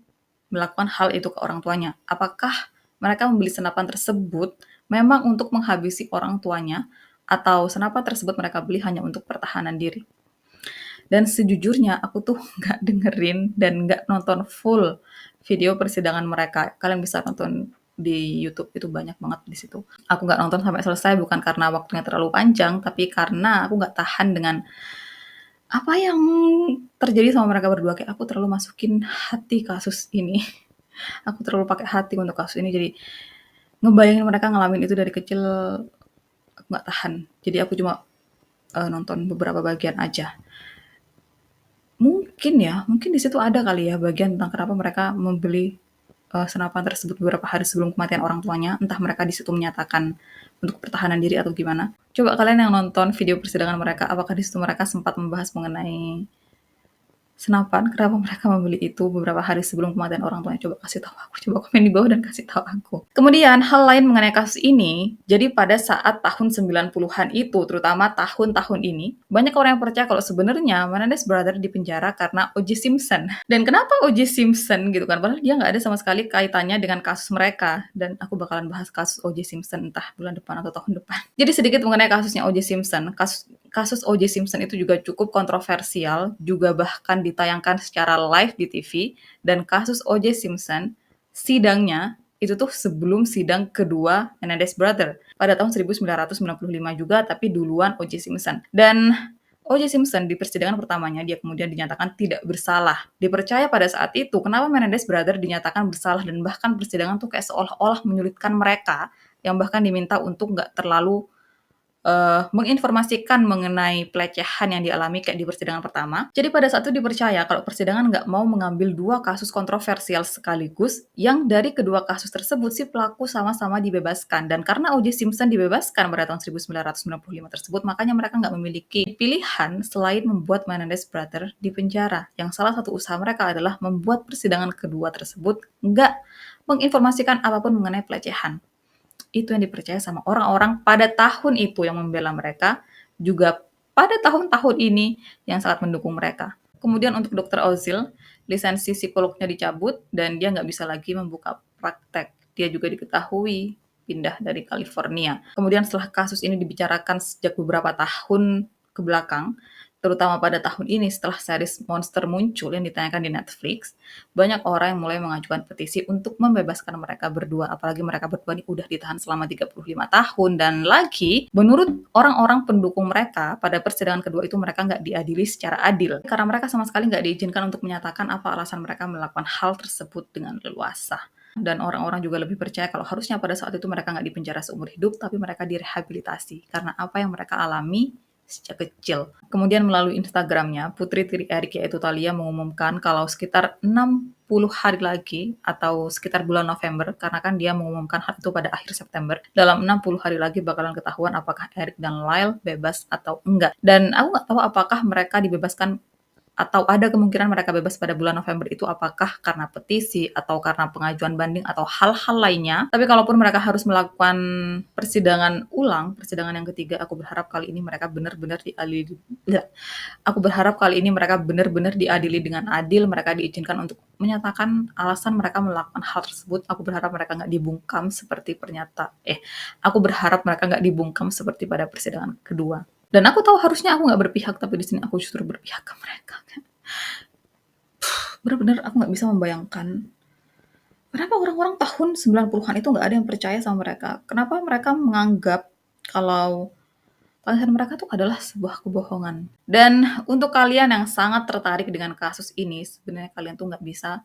D: melakukan hal itu ke orang tuanya? Apakah mereka membeli senapan tersebut memang untuk menghabisi orang tuanya, atau senapan tersebut mereka beli hanya untuk pertahanan diri? Dan sejujurnya aku tuh nggak dengerin dan nggak nonton full video persidangan mereka. Kalian bisa nonton di YouTube, itu banyak banget di situ. Aku nggak nonton sampai selesai bukan karena waktunya terlalu panjang, tapi karena aku nggak tahan dengan apa yang terjadi sama mereka berdua. Kayak aku terlalu masukin hati kasus ini. Aku terlalu pakai hati untuk kasus ini, jadi ngebayangin mereka ngalamin itu dari kecil, aku nggak tahan. Jadi aku cuma nonton beberapa bagian aja. Mungkin di situ ada kali ya bagian tentang kenapa mereka membeli senapan tersebut beberapa hari sebelum kematian orang tuanya. Entah mereka di situ menyatakan untuk pertahanan diri atau gimana. Coba kalian yang nonton video persidangan mereka, apakah di situ mereka sempat membahas mengenai senapan, kenapa mereka membeli itu beberapa hari sebelum kematian orang tuanya? Coba kasih tahu aku, coba komen di bawah dan kasih tahu aku. Kemudian hal lain mengenai kasus ini, jadi pada saat tahun 90-an itu, terutama tahun-tahun ini, banyak orang yang percaya kalau sebenarnya Menendez Brothers dipenjara karena O.J. Simpson. Dan kenapa O.J. Simpson gitu kan? Padahal dia nggak ada sama sekali kaitannya dengan kasus mereka. Dan aku bakalan bahas kasus O.J. Simpson entah bulan depan atau tahun depan. Jadi sedikit mengenai kasusnya O.J. Simpson. Kasus O.J. Simpson itu juga cukup kontroversial, juga bahkan ditayangkan secara live di TV, dan kasus O.J. Simpson, sidangnya itu tuh sebelum sidang kedua Menendez Brothers pada tahun 1995 juga, tapi duluan O.J. Simpson. Dan O.J. Simpson di persidangan pertamanya dia kemudian dinyatakan tidak bersalah. Dipercaya pada saat itu kenapa Menendez Brother dinyatakan bersalah dan bahkan persidangan tuh kayak seolah-olah menyulitkan mereka yang bahkan diminta untuk nggak terlalu menginformasikan mengenai pelecehan yang dialami kayak di persidangan pertama. Jadi pada saat itu dipercaya kalau persidangan nggak mau mengambil dua kasus kontroversial sekaligus, yang dari kedua kasus tersebut si pelaku sama-sama dibebaskan. Dan karena O.J. Simpson dibebaskan pada tahun 1995 tersebut, makanya mereka nggak memiliki pilihan selain membuat Menendez Brother di penjara. Yang salah satu usaha mereka adalah membuat persidangan kedua tersebut nggak menginformasikan apapun mengenai pelecehan. Itu yang dipercaya sama orang-orang pada tahun itu yang membela mereka, juga pada tahun-tahun ini yang sangat mendukung mereka. Kemudian untuk Dr. Ozil, lisensi psikolognya dicabut dan dia nggak bisa lagi membuka praktek. Dia juga diketahui pindah dari California. Kemudian setelah kasus ini dibicarakan sejak beberapa tahun ke belakang, terutama pada tahun ini setelah series Monster muncul yang ditayangkan di Netflix, banyak orang yang mulai mengajukan petisi untuk membebaskan mereka berdua. Apalagi mereka berdua ini udah ditahan selama 35 tahun. Dan lagi, menurut orang-orang pendukung mereka, pada persidangan kedua itu mereka nggak diadili secara adil. Karena mereka sama sekali nggak diizinkan untuk menyatakan apa alasan mereka melakukan hal tersebut dengan leluasa. Dan orang-orang juga lebih percaya kalau harusnya pada saat itu mereka nggak dipenjara seumur hidup, tapi mereka direhabilitasi. Karena apa yang mereka alami sejak kecil. Kemudian melalui Instagramnya, putri tiri Erik yaitu Thalia mengumumkan kalau sekitar 60 hari lagi atau sekitar bulan November, karena kan dia mengumumkan hal itu pada akhir September, dalam 60 hari lagi bakalan ketahuan apakah Erik dan Lyle bebas atau enggak. Dan aku nggak tahu apakah mereka dibebaskan atau ada kemungkinan mereka bebas pada bulan November itu apakah karena petisi atau karena pengajuan banding atau hal-hal lainnya. Tapi kalaupun mereka harus melakukan persidangan ulang, persidangan yang ketiga, aku berharap kali ini mereka benar-benar diadili. Aku berharap kali ini mereka benar-benar diadili dengan adil, mereka diizinkan untuk menyatakan alasan mereka melakukan hal tersebut. Aku berharap mereka nggak dibungkam seperti aku berharap mereka nggak dibungkam seperti pada persidangan kedua. Dan aku tahu harusnya aku nggak berpihak, tapi di sini aku justru berpihak ke mereka. Benar-benar aku nggak bisa membayangkan kenapa orang-orang tahun 90-an itu nggak ada yang percaya sama mereka. Kenapa mereka menganggap kalau pernyataan mereka tuh adalah sebuah kebohongan. Dan untuk kalian yang sangat tertarik dengan kasus ini, sebenarnya kalian tuh nggak bisa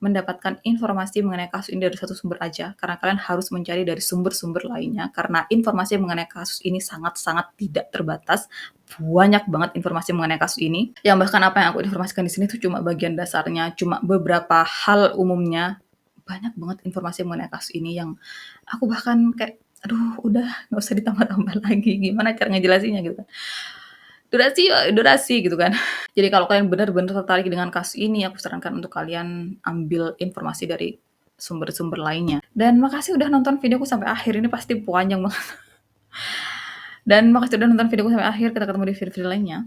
D: mendapatkan informasi mengenai kasus ini dari satu sumber aja, karena kalian harus mencari dari sumber-sumber lainnya, karena informasi mengenai kasus ini sangat-sangat tidak terbatas. Banyak banget informasi mengenai kasus ini, yang bahkan apa yang aku informasikan di sini tuh cuma bagian dasarnya, cuma beberapa hal umumnya. Banyak banget informasi mengenai kasus ini yang aku bahkan kayak, aduh udah nggak usah ditambah-tambah lagi, gimana cara ngejelasinnya gitu kan. Durasi gitu kan. Jadi kalau kalian benar-benar tertarik dengan kasus ini, aku sarankan untuk kalian ambil informasi dari sumber-sumber lainnya. Dan makasih udah nonton videoku sampai akhir, ini pasti panjang banget. Dan makasih udah nonton videoku sampai akhir, kita ketemu di video-video lainnya.